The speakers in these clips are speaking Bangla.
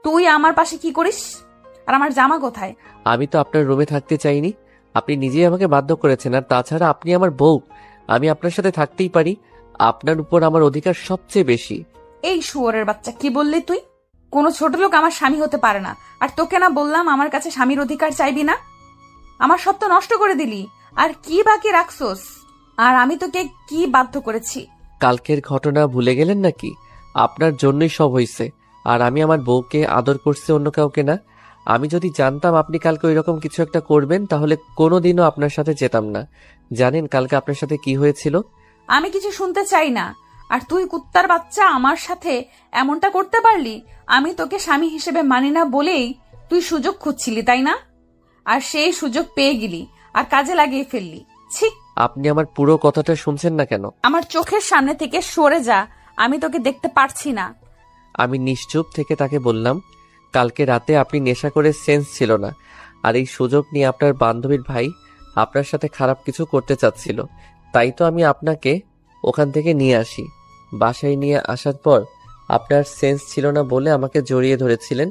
তুই আমার পাশে কি করিস? আর আমার জামা কোথায়? আমি তো আপনার রুমে থাকতে চাইনি, আপনি নিজেই আমাকে বাধ্য করেছেন। আর তাছাড়া আপনি আমার বউ, আমি আপনার সাথে থাকতেই পারি। আপনার উপর আমার অধিকার সবচেয়ে বেশি। এই শুয়োরের বাচ্চা, কি বললি তুই? কোনো ছোট লোক আমার স্বামী হতে পারে না। আর তোকে না বললাম আমার কাছে স্বামীর অধিকার চাইবি না? আমার সব তো নষ্ট করে দিলি। আর কি বাকি রাখছোস? আর আমি তোকে কি বাধ্য করেছি? কালকের ঘটনা ভুলে গেলেন নাকি? আপনার জন্যই সব হয়েছে। আর আমি আমার বউকে আদর করছি, অন্য কাউকে না। আমি যদি জানতাম আপনি কালকে ওইরকম কিছু একটা করবেন, তাহলে কোনোদিনও আপনার সাথে যেতাম না। জানেন কালকে আপনার সাথে কি হয়েছিল? আমি কিছু শুনতে চাই না। আর তুই কুত্তার বাচ্চা আমার সাথে এমনটা করতে পারলি? আমি তোকে স্বামী হিসেবে মানি না বলেই তুই সুযোগ খুঁজছিলি, তাই না? আর সেই সুযোগ পেয়ে গেলি আর কাজে লাগিয়ে ফেললি। ছি! আপনি আমার পুরো কথাটা শুনছেন না কেন? আমার চোখের সামনে থেকে সরে যা, আমি তোকে দেখতে পারছি না। আমি নিশ্চুপ থেকে তাকে বললাম, কালকে রাতে আপনি নেশা করে সেন্স ছিল না। আর এই সুযোগ নিয়ে আপনার বান্ধবীর ভাই আপনার সাথে খারাপ কিছু করতে চাচ্ছিল। তাই তো আমি আপনাকে ওখান থেকে নিয়ে আসি। বাসায় নিয়ে আসার পর আপনার সেন্স ছিল না বলে আমাকে জড়িয়ে ধরেছিলেন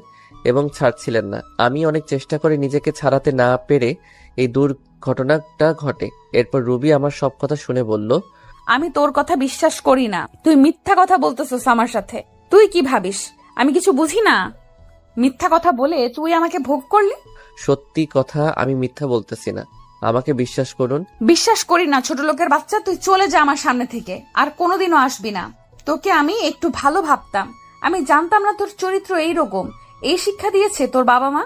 এবং ছাড়ছিলেন না। আমি অনেক চেষ্টা করে নিজেকে ছাড়াতে না পেরে এই দুর্ঘটনাটা ঘটে। এরপর রুবি আমার সব কথা শুনে বলল, আমি তোর কথা বিশ্বাস করি না। তুই মিথ্যা কথা বলতেছস আমার সাথে। তুই কি ভাবিস আমি কিছু বুঝি না? মিথ্যা কথা বলে তুই আমাকে ভোগ করলি। সত্যি কথা, আমি মিথ্যা বলতেছি না, আমাকে বিশ্বাস করুন। বিশ্বাস করি না ছোট লোকের বাচ্চা। তুই চলে যা আমার সামনে থেকে, আর কোনোদিনও আসবি না। তোকে আমি একটু ভালো ভাবতাম। আমি জানতাম না তোর চরিত্র এইরকম। এই শিক্ষা দিয়েছে তোর বাবা মা?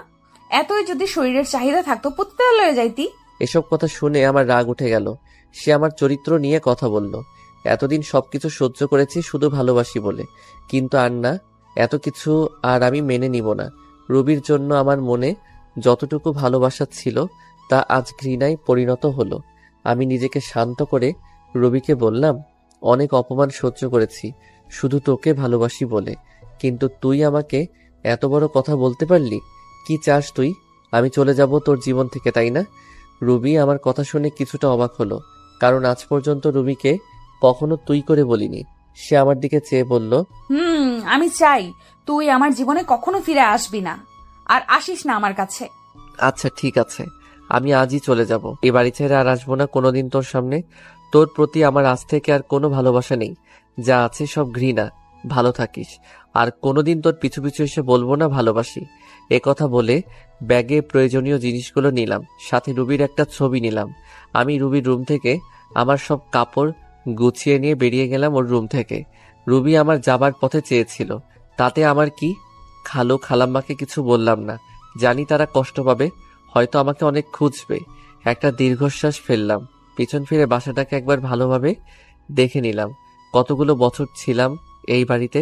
এতই যদি শরীরের চাহিদা থাকতো পতিতালয়ে যাইতি। এসব কথা শুনে আমার রাগ উঠে গেল। সে আমার চরিত্র নিয়ে কথা বলল। এতদিন সবকিছু সহ্য করেছি শুধু ভালোবাসি বলে, কিন্তু আর না, এত কিছু আর আমি মেনে নিব না। রুবির জন্য আমার মনে যতটুকু ভালোবাসা ছিল তা আজ ঘৃণায় পরিণত হলো। আমি নিজেকে শান্ত করে রবিকে বললাম, অনেক অপমান সহ্য করেছি শুধু তোকে ভালোবাসি বলে, কিন্তু তুই আমাকে এত বড় কথা বলতে পারলি? কি চাস তুই? আমি চলে যাব তোর জীবন থেকে, তাই না? রুবি আমার কথা শুনে কিছুটা অবাক হলো, কারণ আজ পর্যন্ত রুবিকে কখনো তুই করে বলিনি। সে আমার দিকে চেয়ে বলল, আমি চাই তুই আমার জীবনে কখনো ফিরে আসবি না, আর আসিস না আমার কাছে। আচ্ছা ঠিক আছে, আমি আজই চলে যাব। এ বাড়ি ছেড়ে আর আসবো না কোনোদিন তোর সামনে। তোর প্রতি আমার আজ থেকে আর কোনো ভালোবাসা নেই, যা আছে সব ঘৃণা। ভালো থাকিস। আর কোনোদিন তোর পিছু পিছু এসে বলবো না ভালোবাসি। এ কথা বলে ব্যাগে প্রয়োজনীয় জিনিসগুলো নিলাম, সাথে রুবির একটা ছবি নিলাম। আমি রুবির রুম থেকে আমার সব কাপড় গুছিয়ে নিয়ে বেরিয়ে গেলাম ওর রুম থেকে। রুবি আমার যাবার পথে চেয়েছিল, তাতে আমার কি? খালু খালাম্মাকে কিছু বললাম না, জানি তারা কষ্ট পাবে, হয়তো আমাকে অনেক খুঁজবে। একটা দীর্ঘশ্বাস ফেললাম, পিছন ফিরে বাসাটাকে একবার ভালোভাবে দেখে নিলাম। কতগুলো বছর ছিলাম এই বাড়িতে।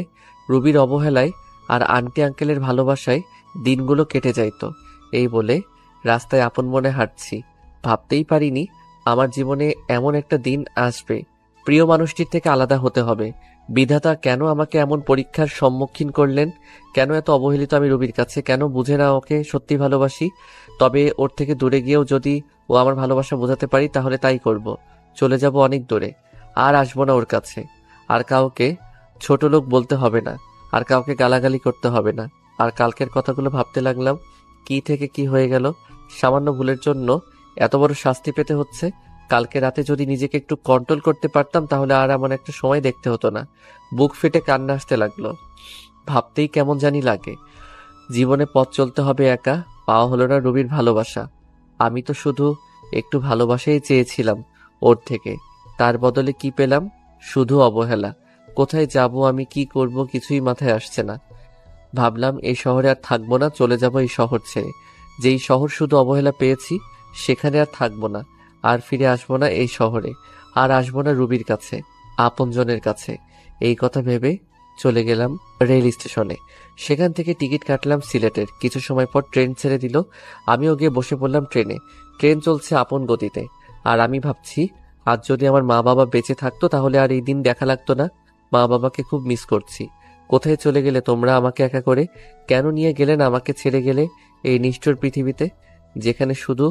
রুবির অবহেলায় আর আন্টি আঙ্কেলের ভালোবাসায় দিনগুলো কেটে যাইতো। এই বলে রাস্তায় আপন মনে হাঁটছি। ভাবতেই পারিনি আমার জীবনে এমন একটা দিন আসবে। প্রিয় মানুষটির থেকে আলাদা হতে হবে। বিধাতা কেন আমাকে এমন পরীক্ষার সম্মুখীন করলেন? কেন এত অবহেলিত আমি রুবির কাছে? কেন বুঝে না ওকে সত্যি ভালোবাসি? তবে ওর থেকে দূরে গিয়েও যদি ও আমার ভালোবাসা বোঝাতে পারি তাহলে তাই করব। চলে যাব অনেক দূরে, আর আসবো না ওর কাছে। আর কাউকে ছোট লোক বলতে হবে না, আর কাউকে গালাগালি করতে হবে না। আর কালকের কথাগুলো ভাবতে লাগলাম, কি থেকে কি হয়ে গেল। সামান্য ভুলের জন্য এত বড় শাস্তি পেতে হচ্ছে। কালকে রাতে যদি নিজেকে একটু কন্ট্রোল করতে পারতাম তাহলে আর এমন একটা সময় দেখতে হতো না। বুক ফেটে কান্না আসতে লাগলো। ভাবতেই কেমন জানি লাগে। জীবনে পথ চলতে হবে একা, পাওয়া হলো না রবির ভালোবাসা। আমি তো শুধু একটু ভালোবাসাই চেয়েছিলাম ওর থেকে, তার বদলে কি পেলাম? শুধু অবহেলা। কোথায় যাব, আমি কি করব, কিছুই মাথায় আসছে না। ভাবলাম এই শহরে আর থাকবো না, চলে যাব এই শহর ছেড়ে। যেই শহর শুধু অবহেলা পেয়েছি সেখানে আর থাকবো না। আর ফিরে আসবো না এই শহরে, আর আসবো না রুবির কাছে, আপনজনের কাছে। এই কথা ভেবে চলে গেলাম রেল স্টেশনে। সেখান থেকে টিকিট কাটলাম সিলেটের। কিছু সময় পর ট্রেন ছেড়ে দিল। আমিও গিয়ে বসে পড়লাম ট্রেনে। ট্রেন চলছে আপন গতিতে। আর আমি ভাবছি, আজ যদি আমার মা বাবা বেঁচে থাকতো তাহলে আর এই দিন দেখা লাগতো না। মা বাবাকে খুব মিস করছি। কোথায় চলে গেলে তোমরা আমাকে একা করে? কেন নিয়ে গেলেন আমাকে ছেড়ে গেলে এই নিষ্ঠুর পৃথিবীতে, যেখানে শুধু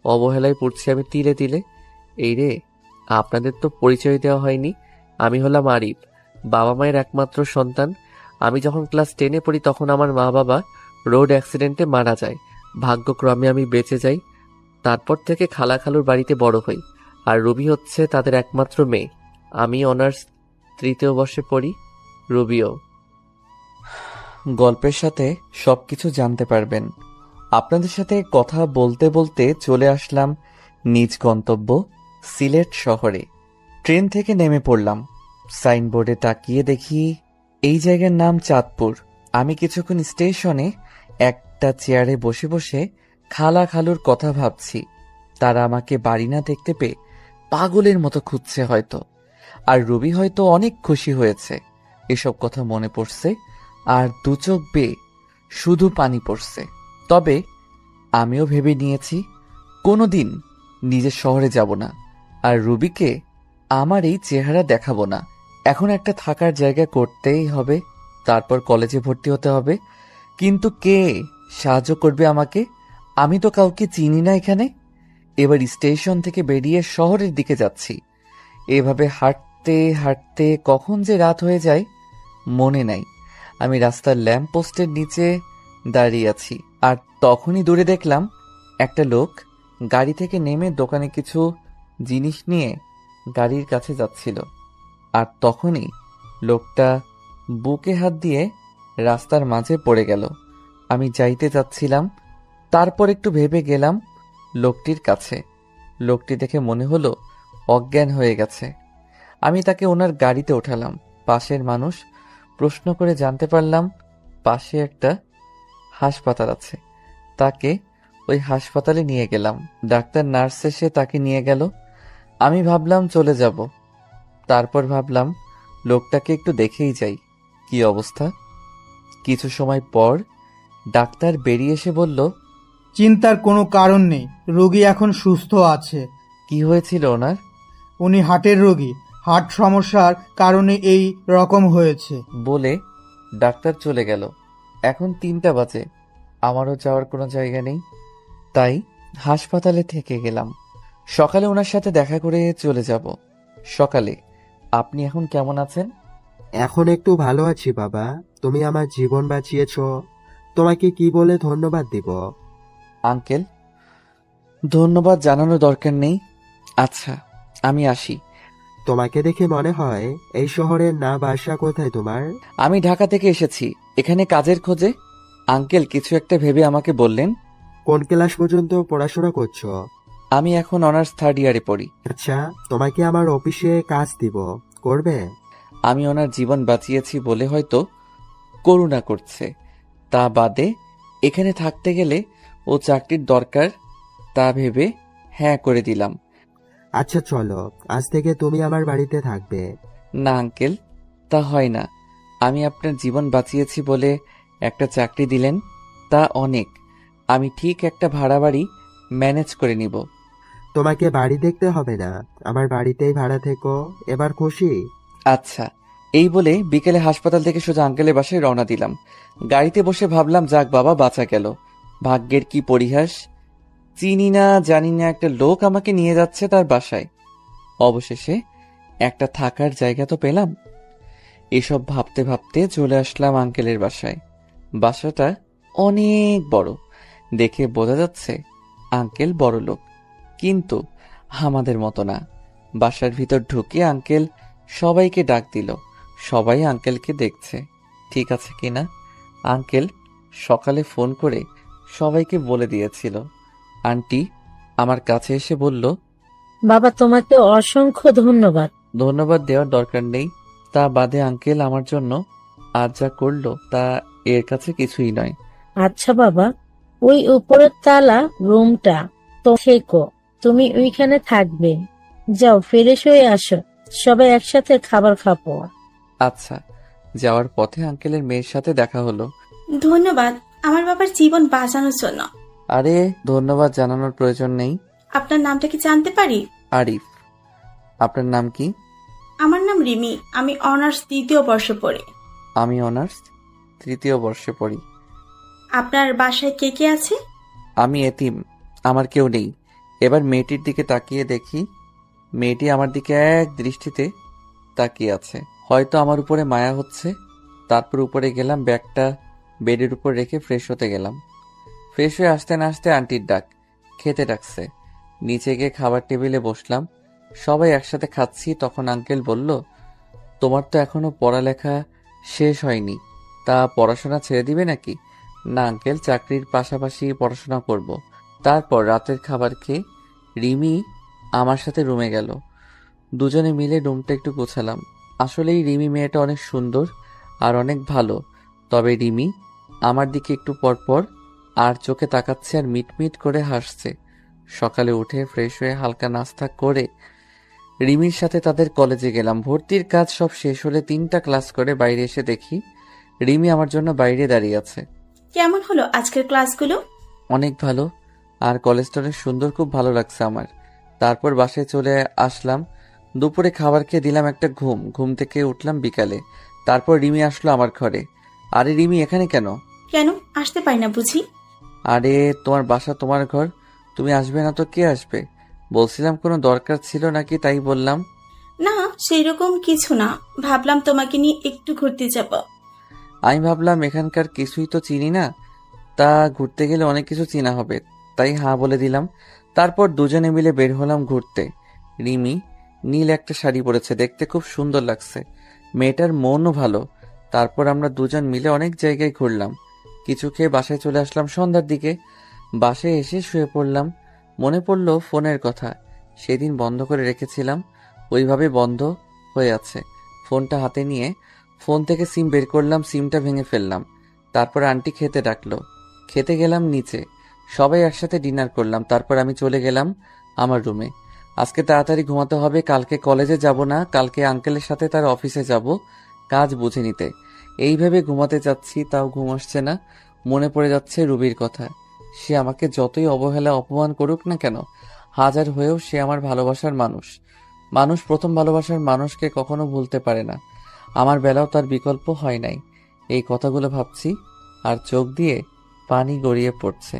অবহেলায় পড়ছি আমি তিলে তিলে? এই রে, আপনাদের তো পরিচয় দেওয়া হয়নি। আমি হলাম আরিফ, বাবা মায়ের একমাত্র সন্তান। আমি যখন ক্লাস 10-এ পড়ি তখন আমার মা বাবা রোড অ্যাক্সিডেন্টে মারা যায়। ভাগ্যক্রমে আমি বেঁচে যাই। তারপর থেকে খালা খালুর বাড়িতে বড় হই। আর রুবি হচ্ছে তাদের একমাত্র মেয়ে। আমি অনার্স 3য় বর্ষে পড়ি, রুবিও। গল্পের সাথে সবকিছু জানতে পারবেন। আপনাদের সাথে কথা বলতে বলতে চলে আসলাম নিজ গন্তব্য সিলেট শহরে। ট্রেন থেকে নেমে পড়লাম। সাইনবোর্ডে তাকিয়ে দেখি এই জায়গার নাম চাঁদপুর। আমি কিছুক্ষণ স্টেশনে একটা চেয়ারে বসে বসে খালা খালুর কথা ভাবছি। তারা আমাকে বাড়ি না দেখতে পেয়ে পাগলের মতো খুঁজছে হয়তো। আর রুবি হয়তো অনেক খুশি হয়েছে। এসব কথা মনে পড়ছে আর দু চোখ বেয়ে শুধু পানি পড়ছে। তবে আমিও ভেবে নিয়েছি কোনোদিন নিজের শহরে যাব না, আর রুবিকে আমার এই চেহারা দেখাবো না। এখন একটা থাকার জায়গা করতেই হবে, তারপর কলেজে ভর্তি হতে হবে। কিন্তু কে সাহায্য করবে আমাকে? আমি তো কাউকে চিনি না এখানে। এবার স্টেশন থেকে বেরিয়ে শহরের দিকে যাচ্ছি। এভাবে হাঁটতে হাঁটতে কখন যে রাত হয়ে যায় মনে নাই। আমি রাস্তার ল্যাম্প পোস্টের নিচে দাঁড়িয়ে আছি, আর তখনই দূরে দেখলাম একটা লোক গাড়ি থেকে নেমে দোকানে কিছু জিনিস নিয়ে গাড়ির কাছে যাচ্ছিল। আর তখনই লোকটা বুকে হাত দিয়ে রাস্তার মাঝে পড়ে গেল। আমি যাইতে যাচ্ছিলাম, তারপর একটু ভেবে গেলাম লোকটির কাছে। লোকটি দেখে মনে হলো অজ্ঞান হয়ে গেছে। আমি তাকে ওনার গাড়িতে ওঠালাম। পাশের মানুষ প্রশ্ন করে জানতে পারলাম পাশে একটা হাসপাতাল আছে। তাকে ওই হাসপাতালে নিয়ে গেলাম। ডাক্তার নার্স এসে তাকে নিয়ে গেল। আমি ভাবলাম চলে যাব, তারপর ভাবলাম লোকটাকে একটু দেখেই যাই কি অবস্থা। কিছু সময় পর ডাক্তার বেরিয়ে এসে বলল, চিন্তার কোনো কারণ নেই, রোগী এখন সুস্থ আছে। কি হয়েছিল ওনার? উনি হার্টের রোগী, হার্ট সমস্যার কারণে এই রকম হয়েছে। বলে ডাক্তার চলে গেল। এখন 3টা বাজে, আমারও যাওয়ার কোনো জায়গা নেই, তাই হাসপাতালে থেকে গেলাম। সকালে ওনার সাথে দেখা করে চলে যাব। সকালে আপনি এখন কেমন আছেন? এখন একটু ভালো আছি বাবা। তুমি আমার জীবন বাঁচিয়েছো, তোমাকে কি বলে ধন্যবাদ দিব? আঙ্কেল, ধন্যবাদ জানানোর দরকার নেই। আচ্ছা, আমি আসি। তোমাকে দেখে মনে হয় এই শহরের না বাসা কোথায় তোমার? আমি ঢাকা থেকে এসেছি, এখানে কাজের খোঁজে। আঙ্কেল কিছু একটা ভেবে আমাকে বললেন, কোন ক্লাস পর্যন্ত পড়াশোনা করছো? আমি এখন অনার্স 3rd ইয়ারে পড়ি। আচ্ছা, তোমাকে আমার অফিসে কাজ দিব, করবে? আমি ওনার জীবন বাঁচিয়েছি বলে হয়তো করুণা করছে, তা বাদে এখানে থাকতে গেলে ও চাকরির দরকার, তা ভেবে হ্যাঁ করে দিলাম। আচ্ছা চলো, আজ থেকে তুমি আমার বাড়িতে থাকবে। না আঙ্কেল, তা হয় না। আমি আপনার জীবন বাঁচিয়েছি বলে একটা চাকরি দিলেন, তা অনেক। আমি ঠিক একটা ভাড়া বাড়ি ম্যানেজ করে নিব। তোমাকে বাড়ি দেখতে হবে না, আমার বাড়িতেই ভাড়া থেকো। এবার খুশি? আচ্ছা, এই বলে বিকেলে হাসপাতাল থেকে সোজা আঙ্কেলের বাসায় রওনা দিলাম। গাড়িতে বসে ভাবলাম, যাক বাবা, বাঁচা গেল। ভাগ্যের কি পরিহাস, চিনি না জানি না একটা লোক আমাকে নিয়ে যাচ্ছে তার বাসায়। অবশেষে একটা থাকার জায়গা তো পেলাম। এসব ভাবতে ভাবতে চলে আসলাম আঙ্কেলের বাসায়। বাসাটা অনেক বড়, দেখে বোঝা যাচ্ছে আঙ্কেল বড় লোক, কিন্তু আমাদের মতো না। বাসার ভিতর ঢুকে আঙ্কেল সবাইকে ডাক দিল। সবাই আঙ্কেলকে দেখছে ঠিক আছে কিনা। আঙ্কেল সকালে ফোন করে সবাইকে বলে দিয়েছিল। আন্টি আমার কাছে এসে বলল, বাবা, তোমাকে অসংখ্য ধন্যবাদ। ধন্যবাদ দেওয়ার দরকার নেই, তা বাদে আঙ্কেল আমার জন্য আজ যা করলো তা এর কাছে কিছুই নয়। আচ্ছা বাবা, ওই উপরের তালা রুমটা তো থেকো, তুমি ওইখানে থাকবে। যাও, ফ্রেশ হয়ে আসো, সবাই একসাথে খাবার খাবো। আচ্ছা। যাওয়ার পথে আঙ্কেলের মেয়ের সাথে দেখা হলো। ধন্যবাদ আমার বাবার জীবন বাঁচানোর জন্য। আরে ধন্যবাদ জানানোর প্রয়োজন নেই। আপনার নামটা কি জানতে পারি? আরিফ। আপনার নাম কি? আমার নাম রিমি, আমি অনার্স 3য় বর্ষে পড়ি। আমি অনার্স 3য় বর্ষে পড়ি। আপনার বাসায় কে কে আছে? আমি এতিম, আমার কেউ নেই। এবার মেয়েটির দিকে তাকিয়ে দেখি, মেয়েটি আমার দিকে এক দৃষ্টিতে তাকিয়ে আছে। হয়তো আমার উপরে মায়া হচ্ছে, তারপর উপরে গেলাম, ব্যাগটা বেডের উপর রেখে ফ্রেশ হতে গেলাম। ফ্রেশ হয়ে আসতে না আসতে আন্টির ডাক, খেতে ডাকছে। নিচে গিয়ে খাবার টেবিলে বসলাম, সবাই একসাথে খাচ্ছি। তখন আঙ্কেল বলল, তোমার তো এখনো পড়ালেখা শেষ হয়নি, তা পড়াশোনা ছেড়ে দিবে নাকি? না আঙ্কেল, চাকরির পাশাপাশি পড়াশোনা করব। তারপর রাতের খাবার খেয়ে রিমি আমার সাথে রুমে গেল। দুজনে মিলে রুমটা একটু গোছালাম। আসলেই রিমি মেয়েটা অনেক সুন্দর আর অনেক ভালো, তবে রিমি আমার দিকে একটু পরপর আর চোখে তাকাচ্ছে আর মিটমিট করে হাসছে। সকালে উঠে ফ্রেশ হয়ে হালকা নাস্তা করে রিমির সাথে তাদের কলেজে গেলাম। ভর্তির কাজ সব শেষ হলে 3টা ক্লাস করে বাইরে এসে দেখি রিমি আমার জন্য বাইরে দাঁড়িয়ে আছে। কেমন হলো আজকের ক্লাসগুলো? অনেক ভালো, আর কলেজটা অনেক সুন্দর, খুব ভালো লাগছে আমার। তারপর বাসায় চলে আসলাম। দুপুরে খাবার খেয়ে দিলাম একটা ঘুম থেকে উঠলাম বিকালে। তারপর রিমি আসলো আমার ঘরে। আরে রিমি, এখানে কেন? কেন আসতে পারি না বুঝি? আরে তোমার বাসা, তোমার ঘর, তুমি আসবে না তো কে আসবে? বলছিলাম কোনো দরকার ছিল নাকি, তাই বললাম। না, সেই রকম কিছু না, ভাবলাম তোমাকে নিয়ে একটু ঘুরতে যাব। আমি ভাবলাম এখানকার কিছুই তো চিনি না, তা ঘুরতে গেলে অনেক কিছু চিনা হবে, তাই হ্যাঁ বলে দিলাম। তারপর দুজনে মিলে বের হলাম ঘুরতে। রিমি নীল একটা শাড়ি পরেছে, দেখতে খুব সুন্দর লাগছে, মেয়েটার মনও ভালো। তারপর আমরা দুজন মিলে অনেক জায়গায় ঘুরলাম। কিছু খেয়ে বাসায় চলে আসলাম সন্ধ্যার দিকে। বাসায় এসে শুয়ে পড়লাম। মনে পড়লো ফোনের কথা, সেদিন বন্ধ করে রেখেছিলাম, ওইভাবে বন্ধ হয়ে আছে। ফোনটা হাতে নিয়ে ফোন থেকে সিম বের করলাম, সিমটা ভেঙে ফেললাম। তারপর আন্টি খেতে ডাকলো, খেতে গেলাম নিচে, সবাই একসাথে ডিনার করলাম। তারপর আমি চলে গেলাম আমার রুমে। আজকে তাড়াতাড়ি ঘুমাতে হবে, কালকে কলেজে যাব না, কালকে আঙ্কেলের সাথে তার অফিসে যাব কাজ বুঝে নিতে। এই ভেবে ঘুমাতে যাচ্ছি, তাও ঘুম আসছে না। মনে পড়ে যাচ্ছে রুবির কথা। সে আমাকে যতই অবহেলা অপমান করুক না কেন, হাজার হয়েও সে আমার ভালোবাসার মানুষ। মানুষ প্রথম ভালোবাসার মানুষকে কখনো ভুলতে পারে না। আমার বেলাও তার বিকল্প হয় নাই। এই কথাগুলো ভাবছি আর চোখ দিয়ে পানি গড়িয়ে পড়ছে।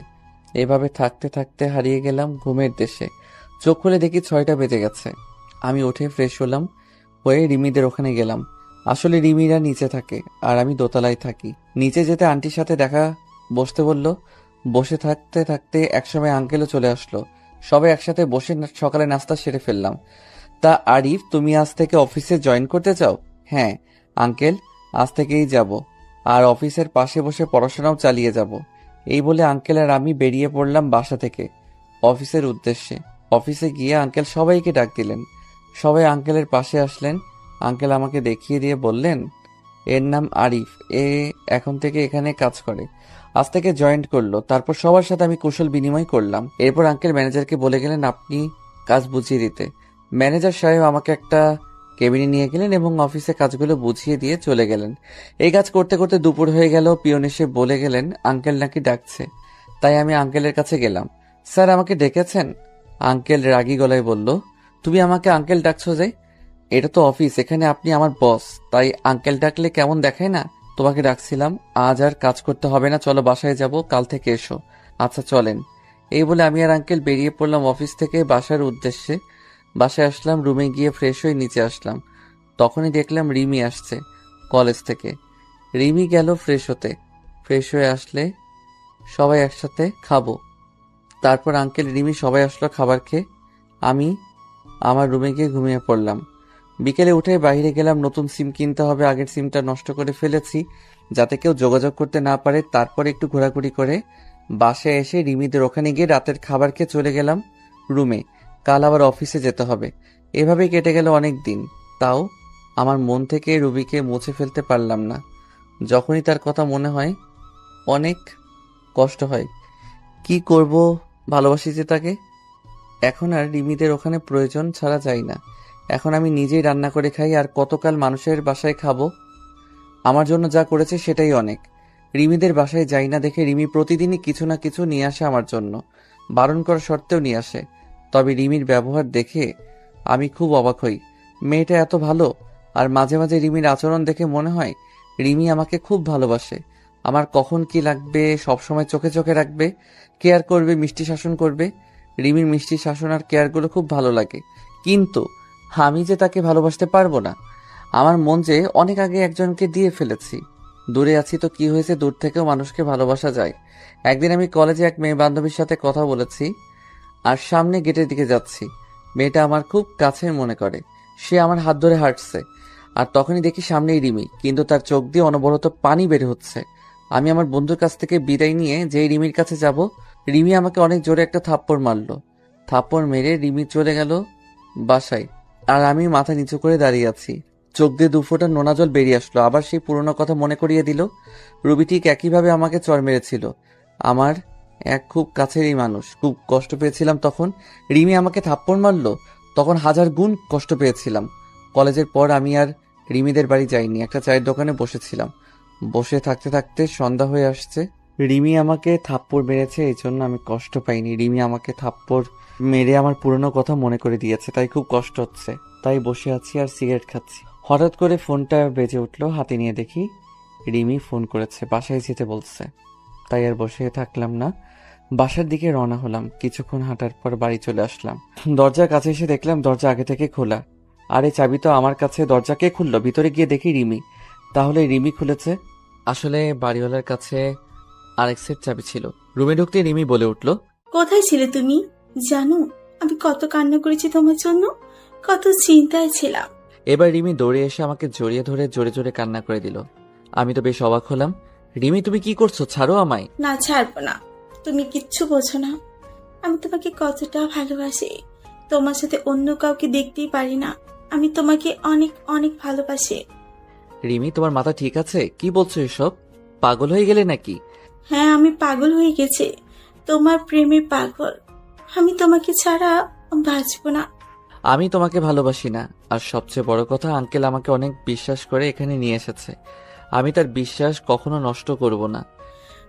এভাবে থাকতে থাকতে হারিয়ে গেলাম ঘুমের দেশে। চোখ খুলে দেখি 6টা বেজে গেছে। আমি উঠে ফ্রেশ হলাম, হয়ে রিমিদের ওখানে গেলাম। আসলে রিমিরা নিচে থাকে আর আমি দোতলায় থাকি। নিচে যেতে আন্টির সাথে দেখা, বসতে বলল। বসে থাকতে থাকতে একসময় আঙ্কেলও চলে আসলো। সবাই একসাথে বসে সকালে নাস্তা সেরে ফেললাম। তা আরিফ, তুমি আজ থেকে অফিসে জয়েন করতে চাও? হ্যাঁ আঙ্কেল, আজ থেকেই যাব, আর অফিসের পাশে বসে পড়াশোনাও চালিয়ে যাব। এই বলে আঙ্কেল আর আমি বেরিয়ে পড়লাম বাসা থেকে অফিসের উদ্দেশ্যে। অফিসে গিয়ে আঙ্কেল সবাইকে ডাক দিলেন। সবাই আঙ্কেলের পাশে আসলেন। আঙ্কেল আমাকে দেখিয়ে দিয়ে বললেন, এর নাম আরিফ, এ এখন থেকে এখানে কাজ করে, আজ থেকে জয়েন্ট করলো। তারপর সবার সাথে আমি কুশল বিনিময় করলাম। এরপর আঙ্কেল ম্যানেজারকে বলে গেলেন আপনি কাজ বুঝিয়ে দিতে। ম্যানেজার সাহেব আমাকে একটা কেবিনে নিয়ে গেলেন এবং অফিসে কাজগুলো বুঝিয়ে দিয়ে চলে গেলেন। এই কাজ করতে করতে দুপুর হয়ে গেল। পিয়ন এসে বলে গেলেন আঙ্কেল নাকি ডাকছে, তাই আমি আঙ্কেলের কাছে গেলাম। স্যার আমাকে ডেকেছেন? আঙ্কেল রাগী গলায় বলল, তুমি আমাকে আঙ্কেল ডাকছো যে? এটা তো অফিস, এখানে আপনি আমার বস, তাই আঙ্কেল ডাকলে কেমন দেখায় না? তোমাকে ডাকছিলাম, আজ আর কাজ করতে হবে না, চলো বাসায় যাব, কাল থেকে এসো। আচ্ছা চলেন। এই বলে আমি আর আঙ্কেল বেরিয়ে পড়লাম অফিস থেকে বাসার উদ্দেশ্যে। বাসায় আসলাম, রুমে গিয়ে ফ্রেশ হয়ে নিচে আসলাম। তখনই দেখলাম রিমি আসছে কলেজ থেকে। রিমি গেল ফ্রেশ হতে। ফ্রেশ হয়ে আসলে সবাই একসাথে খাবো। তারপর আঙ্কেল, রিমি সবাই আসলো খাবার খেয়ে। আমি আমার রুমে গিয়ে ঘুমিয়ে পড়লাম। বিকেলে উঠে বাইরে গেলাম, নতুন সিম কিনতে হবে, আগের সিমটা নষ্ট করে ফেলেছি যাতে কেউ যোগাযোগ করতে না পারে। তারপর একটু ঘোরাঘুরি করে বাসায় এসে রিমিদের ওখানে গিয়ে রাতের খাবার খেয়ে চলে গেলাম রুমে। কাল আবার অফিসে যেতে হবে। এভাবেই কেটে গেল অনেক দিন। তাও আমার মন থেকে রুবিকে মুছে ফেলতে পারলাম না। যখনই তার কথা মনে হয় অনেক কষ্ট হয়। কি করব, ভালোবাসি যে তাকে। এখন আর রিমিদের ওখানে প্রয়োজন ছাড়া যাই না। এখন আমি নিজেই রান্না করে খাই, আর কতকাল মানুষের বাসায় খাবো। আমার জন্য যা করেছে সেটাই অনেক। রিমিদের বাসায় যাই না দেখে রিমি প্রতিদিনই কিছু না কিছু নিয়ে আসে আমার জন্য, বারণ করা সত্ত্বেও নিয়ে আসে। তবে রিমির ব্যবহার দেখে আমি খুব অবাক হই। মেয়েটা এত ভালো, আর মাঝে মাঝে রিমির আচরণ দেখে মনে হয় রিমি আমাকে খুব ভালোবাসে। আমার কখন কি লাগবে সবসময় চোখে চোখে রাখবে, কেয়ার করবে, মিষ্টি শাসন করবে। রিমির মিষ্টি শাসন আর কেয়ারগুলো খুব ভালো লাগে, কিন্তু আমি যে তাকে ভালোবাসতে পারবো না। আমার মন যে অনেক আগে একজনকে দিয়ে ফেলেছি, দূরে আছি তো কি হয়েছে, দূর থেকেও মানুষকে ভালোবাসা যায়। একদিন আমি কলেজে এক মেয়ে বান্ধবীর সাথে কথা বলেছি আর সামনে গেটের দিকে যাচ্ছি। মেয়েটা আমার খুব কাছের মনে করে, সে আমার হাত ধরে হাঁটছে আর তখনই দেখি সামনেই রিমি, কিন্তু তার চোখ দিয়ে অনবরত পানি বের হচ্ছে। আমি আমার বন্ধুর কাছ থেকে বিদায় নিয়ে যেই রিমির কাছে যাব, রিমি আমাকে অনেক জোরে একটা থাপ্পড় মারলো। থাপ্পড় মেরে রিমি চলে গেল বাসায়, আর আমি মাথা নিচু করে দাঁড়িয়ে আছি। চোখ দিয়ে 2 ফোঁটা নোনা জল বেরিয়ে আসলো। আবার সেই পুরনো কথা মনে করিয়ে দিল। রুবি ঠিক একইভাবে আমাকে চড় মেরেছিল, আমার এক খুব কাছেরই মানুষ। খুব কষ্ট পেয়েছিলাম তখন। রিমি আমাকে থাপ্পড় মারলো, তখন 1000 গুণ কষ্ট পেয়েছিলাম। কলেজের পর আমি আর রিমিদের বাড়ি যাইনি, একটা চায়ের দোকানে বসেছিলাম। বসে থাকতে থাকতে সন্ধ্যা হয়ে আসছে। রিমি আমাকে থাপ্পড় মেরেছে, এই জন্য আমি কষ্ট পাইনি। রিমি আমাকে থাপ্পড় মেরে আমার পুরনো কথা মনে করে দিয়েছে, তাই খুব কষ্ট হচ্ছে। তাই বসে আছি আর সিগারেট খাচ্ছি। হঠাৎ করে ফোনটা বেজে উঠলো, হাতে নিয়ে দেখি রিমি ফোন করেছে, বাসায় যেতে বলছে। তাই আর বসে থাকলাম না, বাসার দিকে রওনা হলাম। কিছুক্ষণ হাঁটার পর বাড়ি চলে আসলাম। দরজার কাছে এসে দেখলাম দরজা আগে থেকে খোলা। আরে চাবি তো আমার কাছে, দরজা কে খুললো? ভিতরে গিয়ে দেখি রিমি। তাহলে রিমি খুলেছে। আসলে বাড়িওয়ালার কাছে আরেক সেট চাবি ছিল। রুমে ঢুকতে রিমি বলে উঠলো, কোথায় ছিলে তুমি? জানো আমি কত কান্না করেছি তোমার জন্য, কত চিন্তায় ছিলাম। এবার রিমি দৌড়ে এসে আমাকে জড়িয়ে ধরে জোরে জোরে কান্না করে দিল। আমি তো বেশ অবাক হলাম। রিমি, তুমি কি করছো? ছাড়ো আমায়। না, ছাড়বো না। তুমি কিচ্ছু বোঝো না, আমি তোমাকে কতটা ভালোবাসি। তোমার সাথে অন্য কাউকে দেখতেই পারি না। আমি তোমাকে অনেক অনেক ভালোবাসি। রিমি, তোমার মাথা ঠিক আছে? কি বলছো এসব? পাগল হয়ে গেলে নাকি? হ্যাঁ, আমি পাগল হয়ে গেছি, তোমার প্রেমে পাগল। আমি তোমাকে ছাড়া বাঁচবো না। আমি তোমাকে ভালোবাসি না, আর সবচেয়ে বড় কথা, আঙ্কেল আমাকে অনেক বিশ্বাস করে এখানে নিয়ে এসেছে। আমি তার বিশ্বাস কখনো নষ্ট করব না।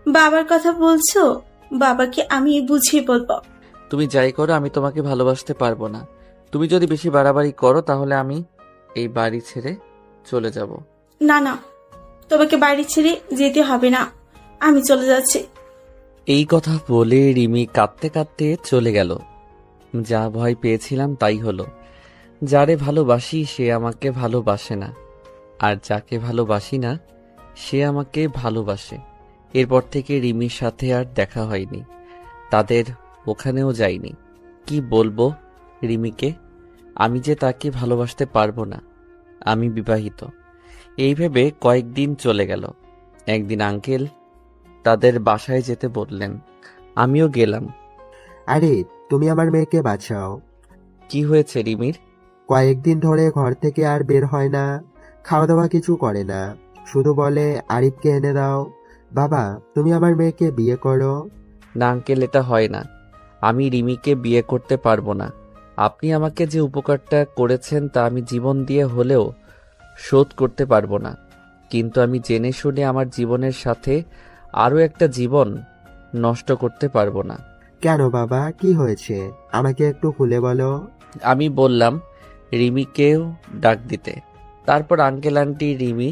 বাবার কথা বলছো? বাবাকে আমি বুঝিয়ে বলবো। তুমি যাই করো, আমি তোমাকে ভালোবাসতে পারবো না। তুমি যদি বেশি বাড়াবাড়ি করো তাহলে আমি এই বাড়ি ছেড়ে চলে যাব। না না, তোমাকে বাড়ি ছেড়ে যেতে হবে না, আমি চলে যাচ্ছি। এই কথা বলে রিমি কাঁদতে কাঁদতে চলে গেল। যা ভয় পেয়েছিলাম তাই হলো। যারে ভালোবাসি সে আমাকে ভালোবাসে না, আর যাকে ভালোবাসি না সে আমাকে ভালোবাসে। এরপর থেকে রিমির সাথে আর দেখা হয়নি, তাদের ওখানেও যাইনি। কি বলবো রিমিকে, আমি যে তাকে ভালোবাসতে পারবো না। আমি বিবাহিত। এই ভেবে কয়েকদিন চলে গেল। একদিন আঙ্কেল তাদের বাসায় যেতে বললেন, আমিও গেলাম। আরে তুমি আমার মেয়েকে বাঁচাও। কি হয়েছে রিমির? কয়েকদিন ধরে ঘর থেকে আর বের হয় না, খাওয়া দাওয়া কিছু করে না, শুধু বলে আরিফকে এনে দাও। বাবা, তুমি আমার মেয়েকে বিয়ে করো। না আঙ্কেল, এটা হয় না। আমি রিমিকে বিয়ে করতে পারবো না। আপনি আমাকে যে উপকারটা করেছেন তা আমি জীবন দিয়ে হলেও শোধ করতে পারবো না, কিন্তু আমি জেনে শুনে আমার জীবনের সাথে আরও একটা জীবন নষ্ট করতে পারবো না। কেন বাবা, কি হয়েছে? আমাকে একটু খুলে বলো। আমি বললাম রিমিকেও ডাক দিতে। তারপর আঙ্কেল আন্টি রিমি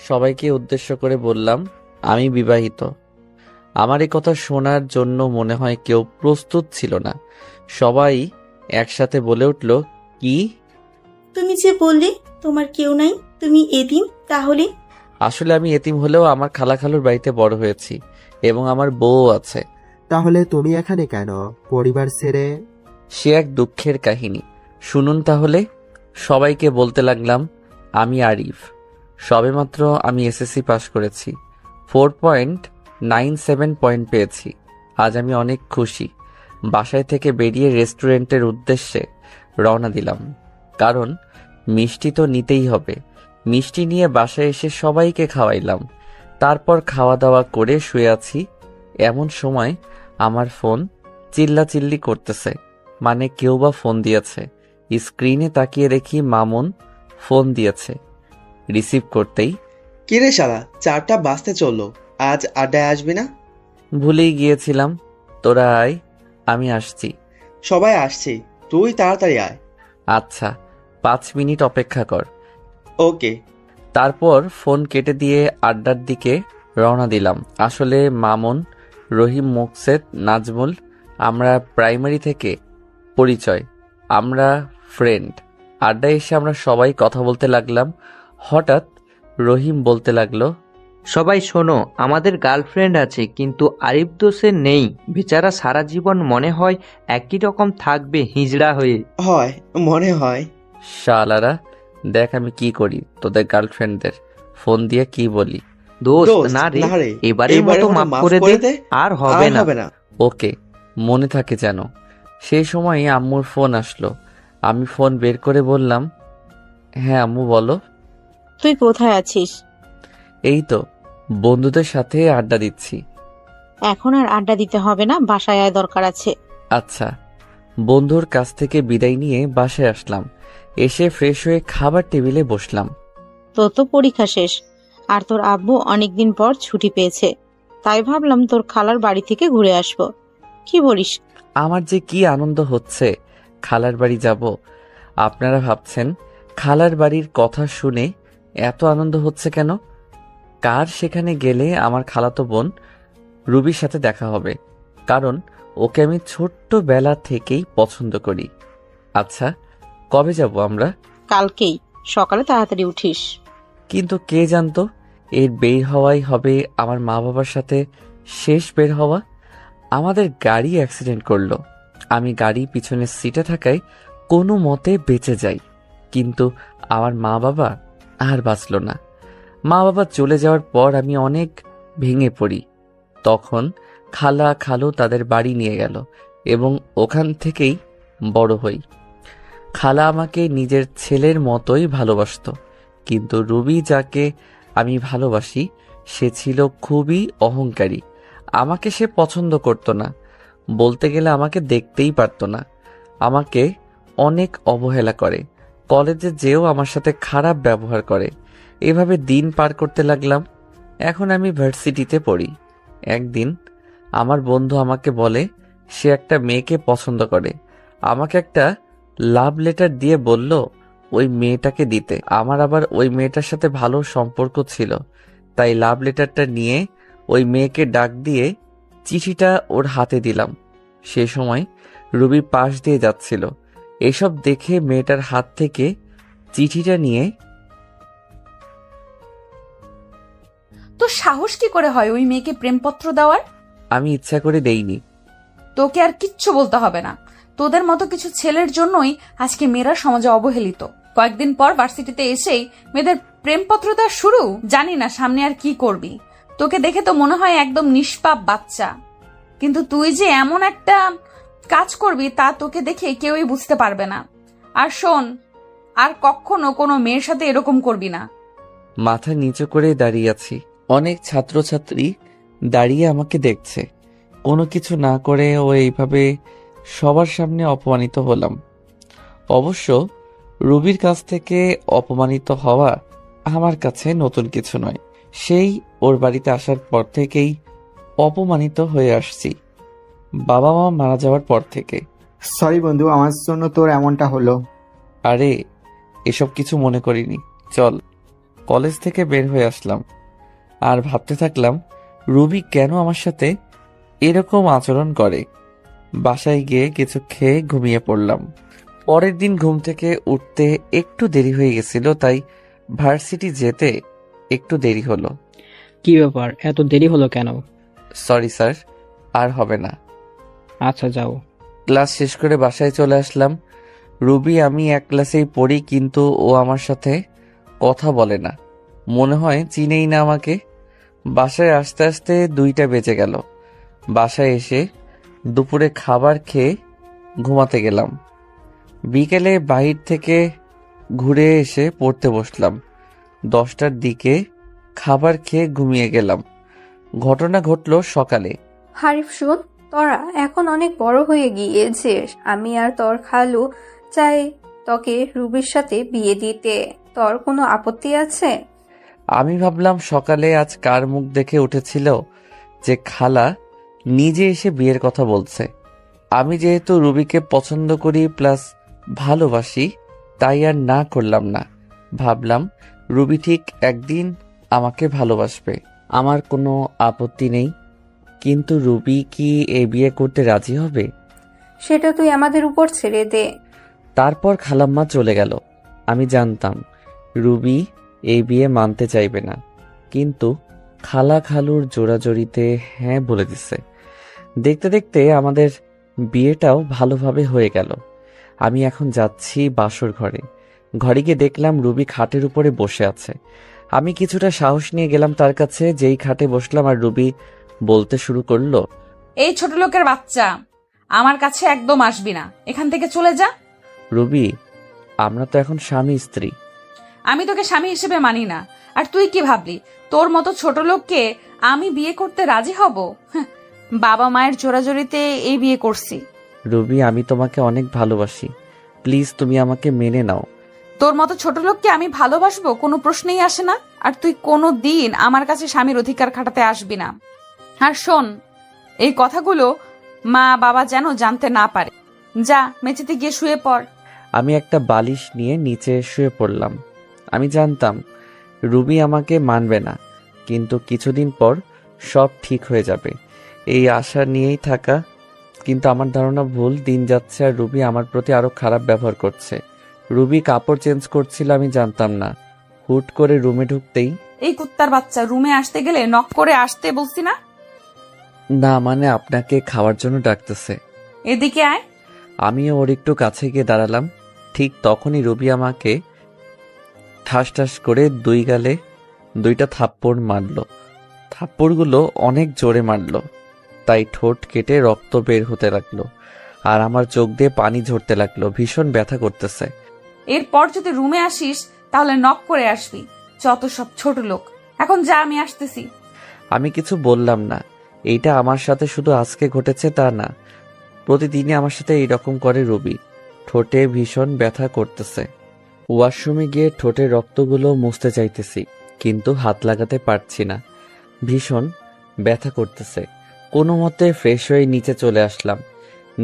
সবাইকে উদ্দেশ্য করে বললাম, আমি বিবাহিত। আমার এই কথা শোনার জন্য মনে হয় কেউ প্রস্তুত ছিল না। সবাই একসাথে বলে উঠল, কি? তুমি যে বললে তোমার কেউ নাই, তুমি এতিম তাহলে? আসলে আমি এতিম হলেও আমার খালাখালুর বাড়িতে বড় হয়েছি এবং আমার বউ আছে। তাহলে তুমি এখানে কেন, পরিবার ছেড়ে? সে এক দুঃখের কাহিনী, শুনুন তাহলে। সবাইকে বলতে লাগলাম, আমি আরিফ। সবেমাত্র আমি এসএসসি পাশ করেছি, 4.97 পয়েন্ট পেয়েছি। আজ আমি অনেক খুশি। বাসায় থেকে বেরিয়ে রেস্টুরেন্টের উদ্দেশ্যে রওনা দিলাম, কারণ মিষ্টি তো নিতেই হবে। মিষ্টি নিয়ে বাসায় এসে সবাইকে খাওয়াইলাম। তারপর খাওয়া দাওয়া করে শুয়ে আছি, এমন সময় আমার ফোন চিল্লাচিল্লি করতেছে, মানে কেউ বা ফোন দিয়েছে। স্ক্রিনে তাকিয়ে দেখি মামুন ফোন দিয়েছে। রিসিভ করতেই, কিরে শালা, 4টা বাজতে চললো, আজ আড্ডায় আসবি না? ভুলেই গিয়েছিলাম। তোরা আয়, আমি আসছি। সবাই আসছি, তুই তাড়াতাড়ি আয়। আচ্ছা, 5 মিনিট অপেক্ষা কর। ওকে। তারপর ফোন কেটে দিয়ে আড্ডার দিকে রওনা দিলাম। আসলে মামুন, রহিম, মোকসেদ, নাজমুল, আমরা প্রাইমারি থেকে পরিচয়, আমরা ফ্রেন্ড। আড্ডায় এসে আমরা সবাই কথা বলতে লাগলাম। হঠাৎ রহিম বলতে লাগলো, সবাই শোনো, আমাদের গার্লফ্রেন্ড আছে, কিন্তু আরিফ দোষে নেই। বেচারা সারা জীবন মনে হয় একই রকম থাকবে হিজড়া হয়ে। হয়, মনে হয়। শালারা, দেখ আমি কি করি তোদের গার্লফ্রেন্ডদের। ফোন দিয়ে কি বলি? দোস্ত দোস্ত, না রে, না রে, এবারের মতো মাফ করে দে, আর হবে না। ওকে, মনে থাকে যেন। সেই সময় আম্মুর ফোন আসলো। আমি ফোন বের করে বললাম, হ্যাঁ আম্মু বলো। তুই কোথায় আছিস? এই তো বন্ধুদের সাথে আড্ডা দিচ্ছি। এখন আর আড্ডা দিতে হবে না, বাসায় আয়, দরকার আছে। আচ্ছা। বন্ধুর কাছ থেকে বিদায় নিয়ে বাসায় আসলাম। এসে ফ্রেশ হয়ে খাবার টেবিলে বসলাম। তোর তো পরীক্ষা শেষ, আর তোর আব্বু অনেকদিন পর ছুটি পেয়েছে, তাই ভাবলাম তোর খালার বাড়ি থেকে ঘুরে আসবো। কি বলিস? আমার যে কি আনন্দ হচ্ছে, খালার বাড়ি যাব। আপনারা ভাবছেন খালার বাড়ির কথা শুনে এত আনন্দ হচ্ছে কেন? কার সেখানে গেলে আমার খালাতো বোন রুবির সাথে দেখা হবে, কারণ ওকে আমি ছোট্টবেলা থেকেই পছন্দ করি। আচ্ছা, কবে যাব আমরা? কালকেই সকালে তাড়াতাড়ি উঠিস। কিন্তু কে জানতো এর বের হওয়াই হবে আমার মা বাবার সাথে শেষ বের হওয়া। আমাদের গাড়ি অ্যাক্সিডেন্ট করলো। আমি গাড়ি পিছনের সিটে থাকায় কোনো মতে বেঁচে যাই, কিন্তু আমার মা বাবা আর বাঁচল না। মা বাবা চলে যাওয়ার পর আমি অনেক ভেঙে পড়ি। তখন খালা খালু তাদের বাড়ি নিয়ে গেল এবং ওখান থেকেই বড় হই। খালা আমাকে নিজের ছেলের মতোই ভালোবাসতো, কিন্তু রুবি যাকে আমি ভালোবাসি সে ছিল খুবই অহংকারী। আমাকে সে পছন্দ করতো না, বলতে গেলে আমাকে দেখতেই পারতো না। আমাকে অনেক অবহেলা করে, কলেজে যেও আমার সাথে খারাপ ব্যবহার করে। এভাবে দিন পার করতে লাগলাম। এখন আমি ভার্সিটিতে পড়ি। একদিন আমার বন্ধু আমাকে বলে সে একটা মেয়েকে পছন্দ করে। আমাকে একটা লাভ লেটার দিয়ে বলল ওই মেয়েটাকে দিতে। আমার আবার ওই মেয়েটার সাথে ভালো সম্পর্ক ছিল, তাই লাভ লেটারটা নিয়ে ওই মেয়েকে ডাক দিয়ে চিঠিটা ওর হাতে দিলাম। সে সময় রুবি পাশ দিয়ে যাচ্ছিল। এসব দেখে মেয়েটার হাত থেকে চিঠিটা নিয়ে, তো সাহস কি করে হয় ওই মেয়েকে প্রেমপত্র দেওয়ার? আমি ইচ্ছা করে দেইনি। তোকে আর কিচ্ছু বলতে হবে না। তোদের মতো কিছু ছেলের জন্যই আজকে মেয়েরা সমাজে অবহেলিত। কয়েকদিন পর ভার্সিটিতে এসেই মেয়েদের প্রেমপত্র দেওয়া শুরু। জানি না সামনে আর কি করবি। তোকে দেখে তো মনে হয় একদম নিষ্পাপ বাচ্চা, কিন্তু তুই যে এমন একটা কাজ করবি তা তোকে দেখে কেউই বুঝতে পারবে না। আর শোন, আর কখনো কোনো মেয়ের সাথে এরকম করবি না। মাথা নিচু করে দাঁড়িয়ে আছি। অনেক ছাত্রছাত্রী দাঁড়িয়ে আমাকে দেখছে। কোনো কিছু না করে ও এইভাবে সবার সামনে অপমানিত হলাম। অবশ্য রুবির কাছ থেকে অপমানিত হওয়া আমার কাছে নতুন কিছু নয়। সেই ওর বাড়িতে আসার পর থেকেই অপমানিত হয়ে আসছি, বাবা মা মারা যাওয়ার পর থেকে। সরি বন্ধু, আমার জন্য তোর এমনটা হলো। আরে এসব কিছু মনে করিনি। চল। কলেজ থেকে বের হয়ে আসলাম আর ভাবতে থাকলাম রুবি কেন আমার সাথে এরকম আচরণ করে। বাসায় গিয়ে কিছু খেয়ে ঘুমিয়ে পড়লাম। পরের দিন ঘুম থেকে উঠতে একটু দেরি হয়ে গেছিল, তাই ভার্সিটি যেতে একটু দেরি হলো। কি ব্যাপার, এত দেরি হলো কেন? সরি স্যার, আর হবে না। আচ্ছা যাও। ক্লাস শেষ করে বাসায় চলে আসলাম। রুবি আমি এক ক্লাসেই পড়ি, কিন্তু ও আমার সাথে কথা বলে না, মনে হয় চিনেই না আমাকে। বাসায় আসতে আসতে 2টা বেজে গেল। বাসায় এসে দুপুরে খাবার খেয়ে ঘুমাতে গেলাম। বিকেলে বাহির থেকে ঘুরে এসে পড়তে বসলাম। 10টার দিকে খাবার খেয়ে ঘুমিয়ে গেলাম। ঘটনা ঘটলো সকালে। হারিফ শোন, তোরা এখন অনেক বড় হয়ে গিয়েছিস। আমি আর তোর খালু চাই তোকে রুবির সাথে বিয়ে দিতে। তোর কোনো আপত্তি আছে? আমি ভাবলাম সকালে আজ কার মুখ দেখে উঠেছিল যে খালা নিজে এসে বিয়ের কথা বলছে। আমি যেহেতু রুবিকে পছন্দ করি প্লাস ভালোবাসি, তাই আর না করলাম না। ভাবলাম রুবি ঠিক একদিন আমাকে ভালোবাসবে, আমার কোনো আপত্তি নেই। কিন্তু রুবি কি এই বিয়ে করতে রাজি হবে? সেটা তুই আমাদের উপর ছেড়ে দে। তারপর খালাম্মা চলে গেল। আমি জানতাম রুবি এই বিয়ে মানতে চাইবে না, কিন্তু খালা খালুর জোড়াজড়িতে হ্যাঁ বলে দিছে। দেখতে দেখতে আমাদের বিয়েটাও ভালোভাবে হয়ে গেল। আমি এখন যাচ্ছি বাসর ঘরে। ঘরে গিয়ে দেখলাম রুবি খাটের উপরে বসে আছে। আমি কিছুটা সাহস নিয়ে গেলাম তার কাছে। যেই খাটে বসলাম আর রুবি বলতে শুরু করলো, এই ছোট লোকের বাচ্চা, আমার কাছে একদম আসবি না, এখান থেকে চলে যা। রুবি, আমরা তো এখন স্বামী স্ত্রী। আমি তোকে স্বামী হিসেবে মানি না। আর তুই কি ভাবলি তোর মতো ছোট লোককে আমি বিয়ে করতে রাজি হব? হ্যাঁ, বাবা মায়ের জোরাজোরিতে এই বিয়ে করছি। রুবি, আমি তোমাকে অনেক ভালোবাসি, প্লিজ তুমি আমাকে মেনে নাও। তোর মতো ছোট লোককে আমি ভালোবাসবো কোনো প্রশ্নেই আসে না। আর তুই কোনো দিন আমার কাছে স্বামীর অধিকার খাটাতে আসবি না। আর শোন, এই কথাগুলো মা বাবা যেন জানতে না পারে। যা মেঝেতে গিয়ে শুয়ে পড়। আমি একটা বালিশ নিয়ে নিচে শুয়ে পড়লাম। আমি জানতাম রুবি আমাকে মানবে না, কিন্তু কিছুদিন পর সব ঠিক হয়ে যাবে এই আশা নিয়েই থাকা। কিন্তু আমার ধারণা ভুল। দিন যাচ্ছে আর রুবি আমার প্রতি আরো খারাপ ব্যবহার করছে। রুবি কাপড় চেঞ্জ করছিল, আমি জানতাম না। হুট করে রুমে ঢুকতেই, এই কুত্তার বাচ্চা, রুমে আসতে গেলে নক করে আসতে বলছি না? না মানে আপনাকে খাওয়ার জন্য ডাকতেছে। এদিকে আয়। আমিও ওর একটু কাছে গিয়ে দাঁড়ালাম। ঠিক তখনই রুবি আমাকে ঠাস ঠাস করে দুই গালে 2টা থাপ্পড় মারল। থাপ্পড়গুলো অনেক জোরে মারল, তাই ঠোঁট কেটে রক্ত বের হতে লাগলো আর আমার চোখ দিয়ে পানি ঝরতে লাগলো। ভীষণ ব্যথা করতেছে। এরপর যদি রুমে আসিস তাহলে নক করে আসবি। যত সব ছোট লোক। এখন যা, আমি আসতেছি। আমি কিছু বললাম না। এইটা আমার সাথে শুধু আজকে ঘটেছে তা না, প্রতিদিনই আমার সাথে এইরকম করে রুবি। ঠোঁটে ভীষণ ব্যথা করতেছে। ওয়াশরুমে গিয়ে ঠোঁটের রক্তগুলো মুছতে চাইতেছি, কিন্তু হাত লাগাতে পারছি না। ভীষণ ব্যথা করতেছে। কোনো মতে ফ্রেশ হয়ে নিচে চলে আসলাম।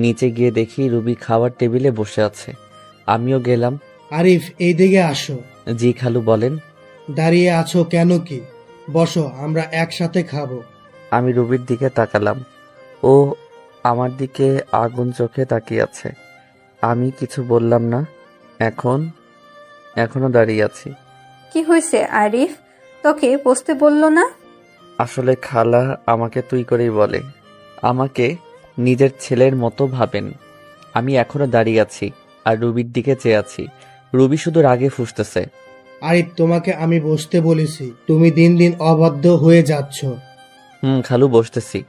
নিচে গিয়ে দেখি রুবি খাওয়ার টেবিলে বসে আছে। আমিও গেলাম। আরিফ, এই দিকে আসো। জি খালু, বলেন। দাঁড়িয়ে আছো কেন? কি বসো, আমরা একসাথে খাবো। আমি রুবির দিকে তাকালাম। ও আমার দিকে আগুন চোখে তাকিয়ে আছে। আমি কিছু বললাম না। এখনো দাঁড়িয়ে আছি। কি হয়েছে আরিফ? তোকে বসতে বললো না? আসলে খালা আমাকে তুই করেই বলে। আমাকে নিজের ছেলের মতো ভাবেন। আমি এখনো দাঁড়িয়ে আছি আর রুবির দিকে চেয়ে আছি। রুবি শুধু রাগে ফুঁসতেছে। আরিফ, তোমাকে আমি বসতে বলেছি, তুমি দিন দিন অবাধ্য হয়ে যাচ্ছ। খালু, বসতেছি।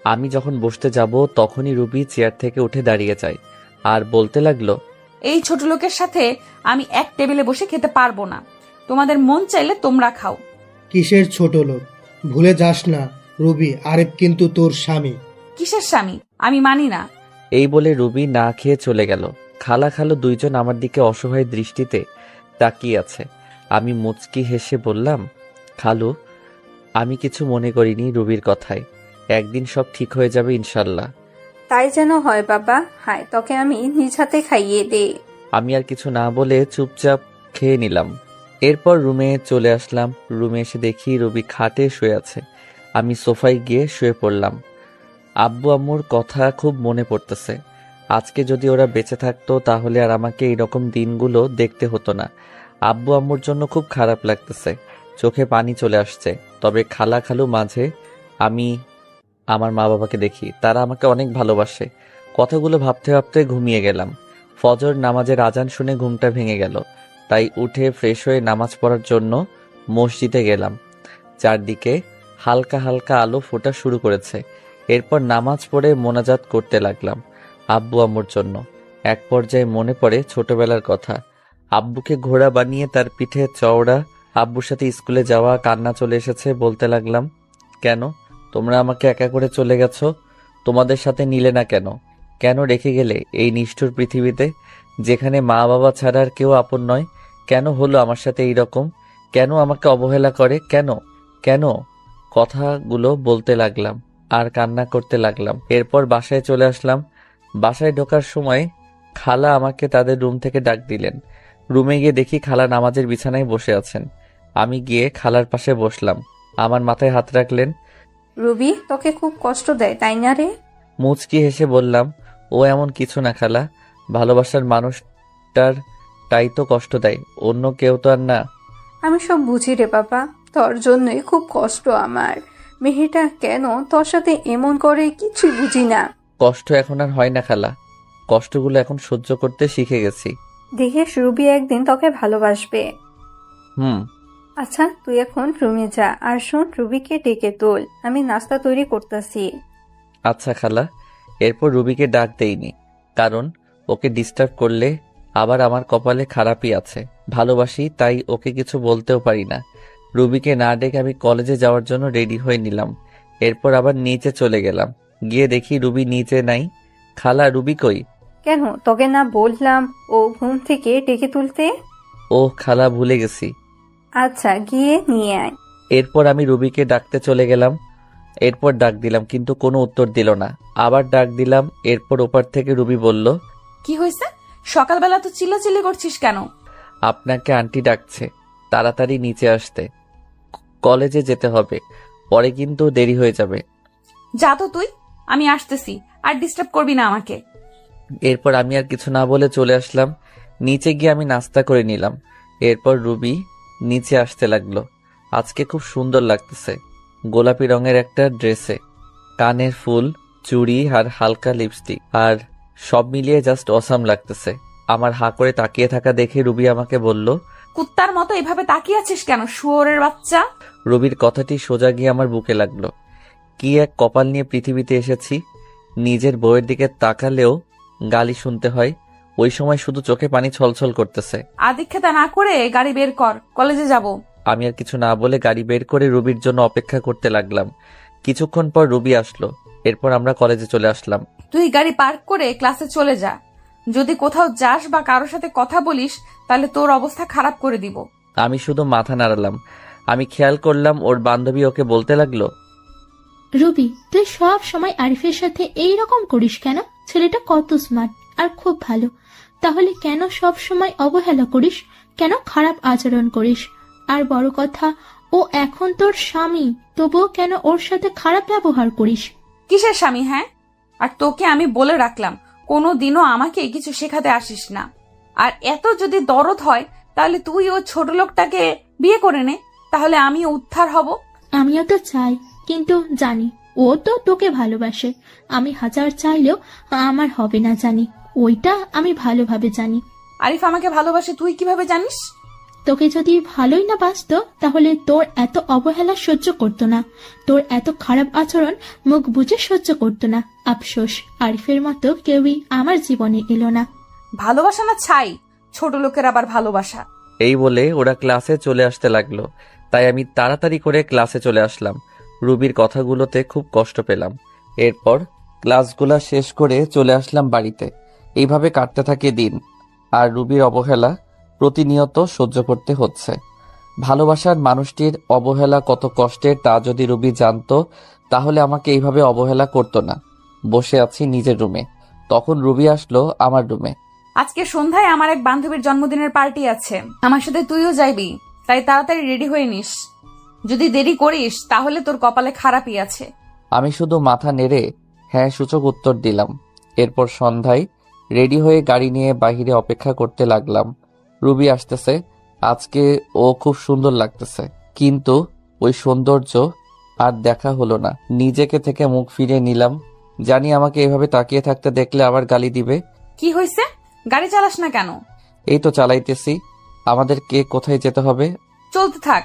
আমি যখন বসতে যাব তখনই রুবি চেয়ার থেকে উঠে দাঁড়িয়ে যায় আর বলতে লাগলো, এই ছোট লোকের সাথে আমি এক টেবিলে বসে খেতে পারবো না। তোমাদের মন চাইলে তোমরা খাও। কিসের ছোট লোক? ভুলে যাস না রুবি, আরিফ কিন্তু তোর স্বামী। কিসের স্বামী? আমি মানি না। এই বলে রুবি না খেয়ে চলে গেল। খালা খালু দুইজন আমার দিকে অসহায় দৃষ্টিতে তাকিয়ে আছে। আমি মুচকি হেসে বললাম, খালু, আমি কিছু মনে করিনি রুবির কথায়। একদিন সব ঠিক হয়ে যাবে ইনশাল্লাহ। তাই যেন হয় বাবা। হায়, তোকে আমি নিজ হাতে খাইয়ে দে। আমি আর কিছু না বলে চুপচাপ খেয়ে নিলাম। এরপর রুমে চলে আসলাম। রুমে এসে দেখি রুবি খাটে শুয়ে আছে। আমি সোফায় গিয়ে শুয়ে পড়লাম। আব্বু আম্মুর কথা খুব মনে পড়তেছে। আজকে যদি ওরা বেঁচে থাকতো তাহলে আর আমাকে এইরকম দিনগুলো দেখতে হতো না। আব্বু আম্মুর জন্য খুব খারাপ লাগতেছে, চোখে পানি চলে আসছে। তবে খালা খালু মাঝে আমি আমার মা বাবাকে দেখি, তারা আমাকে অনেক ভালোবাসে। কথাগুলো ভাবতে ভাবতে ঘুমিয়ে গেলাম। ফজর নামাজের আজান শুনে ঘুমটা ভেঙে গেল, তাই উঠে ফ্রেশ হয়ে নামাজ পড়ার জন্য মসজিদে গেলাম। চারদিকে হালকা হালকা আলো ফোটা শুরু করেছে। এরপর নামাজ পড়ে মোনাজাত করতে লাগলাম আব্বু আম্মুর জন্য। এক পর্যায়ে মনে পড়ে ছোটবেলার কথা। আব্বুকে ঘোড়া বানিয়ে তার পিঠে চওড়া, আব্বুর সাথে স্কুলে যাওয়া, কান্না চলে এসেছে। বলতে লাগলাম, কেন তোমরা আমাকে একা করে চলে গেছো? তোমাদের সাথে নিলে না কেন? কেন রেখে গেলে এই নিষ্ঠুর পৃথিবীতে, যেখানে মা বাবা ছাড়া আর কেউ আপন নয়? কেন হলো আমার সাথে এইরকম? কেন আমাকে অবহেলা করে? কেন কেন? কথাগুলো বলতে লাগলাম আর কান্না করতে লাগলাম। এরপর বাসায় চলে আসলাম। বাসায় ঢোকার সময় খালা আমাকে তাদের রুম থেকে ডাক দিলেন। রুমে গিয়ে দেখি খালা নামাজের বিছানায় বসে আছেন। আমি গিয়ে খালার পাশে বসলাম। আমার মাথায় হাত রাখলেন। রুবি, তোকে খুব কষ্ট দেয় তাই না রে? মুচকি হেসে বললাম, ও এমন কিছু না খালা, ভালোবাসার মানুষটার তাই তো কষ্ট দেয়, অন্য কেউ তো আর না। আমি সব বুঝি রে বাবা। তোর জন্যই খুব কষ্ট আমার। মেয়েটা কেন তোর সাথে এমন করে কিছুই বুঝি না। কষ্ট এখন আর হয় না খালা, কষ্টগুলো এখন সহ্য করতে শিখে গেছি। দেখিস রুবি একদিন তোকে ভালোবাসবে। হুম। আচ্ছা তুই এখন রুমে যা, আর শোন রুবিকে ডেকে তোল, আমি নাস্তা তৈরি করতেছি। আচ্ছা খালা। এরপর রুবিকে ডাক দেইনি, কারণ ওকে ডিস্টার্ব করলে আবার আমার কপালে খারাপই আছে। ভালোবাসি তাই ওকে কিছু বলতেও পারি না। রুবিকে না ডেকে আমি কলেজে যাওয়ার জন্য রেডি হয়ে নিলাম। এরপর আবার নিচে চলে গেলাম, গিয়ে দেখি রুবি নিচে নাই। খালা, রুবি কই? কেন তোকে না বললাম ও ঘুম থেকে ডেকে তুলতে? ও খালা, ভুলে গেছি। আচ্ছা গিয়ে নিয়ে আয়। এরপর আমি রুবিকে ডাকতে চলে গেলাম। এরপর ডাক দিলাম কিন্তু কোনো উত্তর দিল না। আবার ডাক দিলাম, এরপর ওপার থেকে রুবি বলল, কি হয়েছে? সকালবেলা তো চিল্লাচিল্লি করছিস কেন? আপনাকে আন্টি ডাকছে, তাড়াতাড়ি নিচে আসতে, কলেজে যেতে হবে, পরে কিন্তু দেরি হয়ে যাবে। যা তো তুই, আমি আসতেছি, আর ডিস্টার্ব করবি না আমাকে। এরপর আমি আর কিছু না বলে চলে আসলাম। নিচে গিয়ে আমি নাস্তা করে নিলাম। এরপর রুবি নিচে আসতে লাগলো। আজকে খুব সুন্দর লাগতেছে, গোলাপি রঙের একটা ড্রেসে, কানের ফুল, চুড়ি আর হালকা লিপস্টিক, আর সব মিলিয়ে জাস্ট অসাম লাগতেছে। আমার হা করে তাকিয়ে থাকা দেখে রুবি আমাকে বলল, কুত্তার মতো এভাবে তাকিয়ে আছিস কেন, শুয়োরের বাচ্চা? রুবির কথাটি সোজা গিয়ে আমার বুকে লাগলো। কি এক কপাল নিয়ে পৃথিবীতে এসেছি, নিজের বউয়ের দিকে তাকালেও গালি শুনতে হয়। ওই সময় শুধু চোখে পানি ছলছল করতেছে। আদিক্ষেতা না করে গাড়ি বের কর, কলেজে যাব। আমি আর কিছু না বলে গাড়ি বের করে রুবির জন্য অপেক্ষা করতে লাগলাম। কিছুক্ষণ পর রুবি আসলো। এরপর আমরা কলেজে চলে আসলাম। তুই গাড়ি পার্ক করে ক্লাসে চলে যা। যদি কোথাও যাস বা কারোর সাথে কথা বলিস তাহলে তোর অবস্থা খারাপ করে দিব। আমি শুধু মাথা নাড়ালাম। আমি খেয়াল করলাম ওর বান্ধবী ওকে বলতে লাগলো, রুবি তুই সব সময় আরিফের সাথে এই রকম করিস কেন? ছেলেটা কত স্মার্ট আর খুব ভালো, তাহলে কেন সব সময় অবহেলা করিস, কেন খারাপ আচরণ করিস? আর বড় কথা, ও এখন তোর স্বামী, তবুও কেন ওর সাথে খারাপ ব্যবহার করিস? কিসের স্বামী? হ্যাঁ, আর তোকে আমি বলে রাখলাম কোনোদিনও আমাকে কিছু শেখাতে আসিস না। আর এত যদি দরদ হয় তাহলে তুই ও ছোট লোকটাকে বিয়ে করে নে, তাহলে আমিও উদ্ধার হব। আমিও তো চাই, কিন্তু জানি ও তো তোকে ভালোবাসে। আমি হাজার চাইলেও আমার হবে না, জানি, ওইটা আমি ভালোভাবে জানি। আরিফ আমাকে ভালোবাসে তুই কিভাবে জানিস? তোকে যদি ভালোই না বাসতো তাহলে তোর এত অবহেলা সহ্য করতো না, তোর এত খারাপ আচরণ মুখ বুঝে সহ্য করতো না। আফসোস, আরিফের মতো কেউই আমার জীবনে এলো না। ভালোবাসা না ছাই, ছোট লোকের আবার ভালোবাসা। এই বলে ওরা ক্লাসে চলে আসতে লাগলো। তাই আমি তাড়াতাড়ি করে ক্লাসে চলে আসলাম। রুবির কথাগুলোতে খুব কষ্ট পেলাম। এরপর ক্লাসগুলা শেষ করে চলে আসলাম বাড়িতে। এইভাবে কাটতে থাকে দিন, আর রুবির অবহেলা প্রতিনিয়ত সহ্য করতে হচ্ছে। ভালোবাসার মানুষটির অবহেলা কত কষ্টের তা যদি রুবি জানতো তাহলে আমাকে এইভাবে অবহেলা করতো না। বসে আছি নিজের রুমে, তখন রুবি আসলো আমার রুমে। আজকে সন্ধ্যায় আমার এক বান্ধবীর জন্মদিনের পার্টি আছে, আমার সাথে তুইও যাইবি, তাই তাড়াতাড়ি রেডি হয়ে নিস। যদি দেরি করিস তাহলে তোর কপালে খারাপই আছে। আমি শুধু মাথা নেড়ে হ্যাঁ সূচক উত্তর দিলাম। এরপর সন্ধ্যায় রেডি হয়ে গাড়ি নিয়ে বাহিরে অপেক্ষা করতে লাগলাম। রুবি আসতেছে, আজকে ও খুব সুন্দর লাগতেছে, কিন্তু ওই সৌন্দর্য আর দেখা হলো না। নিজেকে থেকে মুখ ফিরিয়ে নিলাম, জানি আমাকে এভাবে তাকিয়ে থাকতে দেখলে আবার গালি দিবে। কি হয়েছে? গাড়ি চালাস না কেন? এই তো চালাইতেছি। আমাদেরকে কোথায় যেতে হবে? চলতে থাক,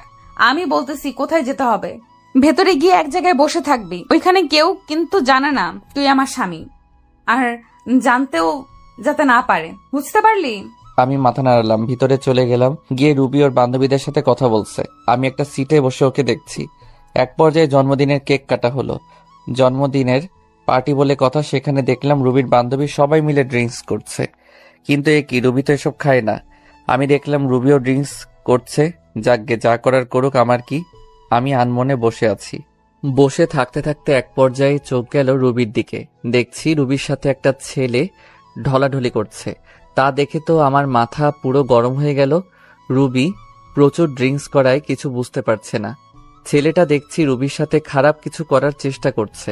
আমি বলতেছি কোথায় যেতে হবে। ভেতরে গিয়ে এক জায়গায় বসে থাকবি, ওইখানে কেউ কিন্তু জানে না তুই আমার স্বামী, আর জানতেও যাতে না পারে, বুঝতে পারলি? আমি মাথা নাড়ালাম, ভিতরে চলে গেলাম। গিয়ে রুবি ওর বান্ধবীদের সাথে কথা বলছে। আমি একটা সিটে বসে ওকে দেখছি। এক পর্যায়ে জন্মদিনের কেক কাটা হলো। জন্মদিনের পার্টি বলে কথা, সেখানে দেখলাম রুবির বান্ধবী সবাই মিলে ড্রিঙ্কস করছে। কিন্তু এ কি, রুবি তো এসব খায় না। আমি দেখলাম রুবিও ড্রিঙ্কস করছে। যাকগে, যা করার করুক, আমার কি। আমি আনমনে বসে আছি। বসে থাকতে থাকতে এক পর্যায়ে চোখ গেল রুবির দিকে। দেখছি রুবির সাথে একটা ছেলে ঢলাঢলি করছে। তা দেখে তো আমার মাথা পুরো গরম হয়ে গেল। রুবি প্রচুর ড্রিঙ্কস করায় কিছু বুঝতে পারছে না। ছেলেটা দেখছি রুবির সাথে খারাপ কিছু করার চেষ্টা করছে।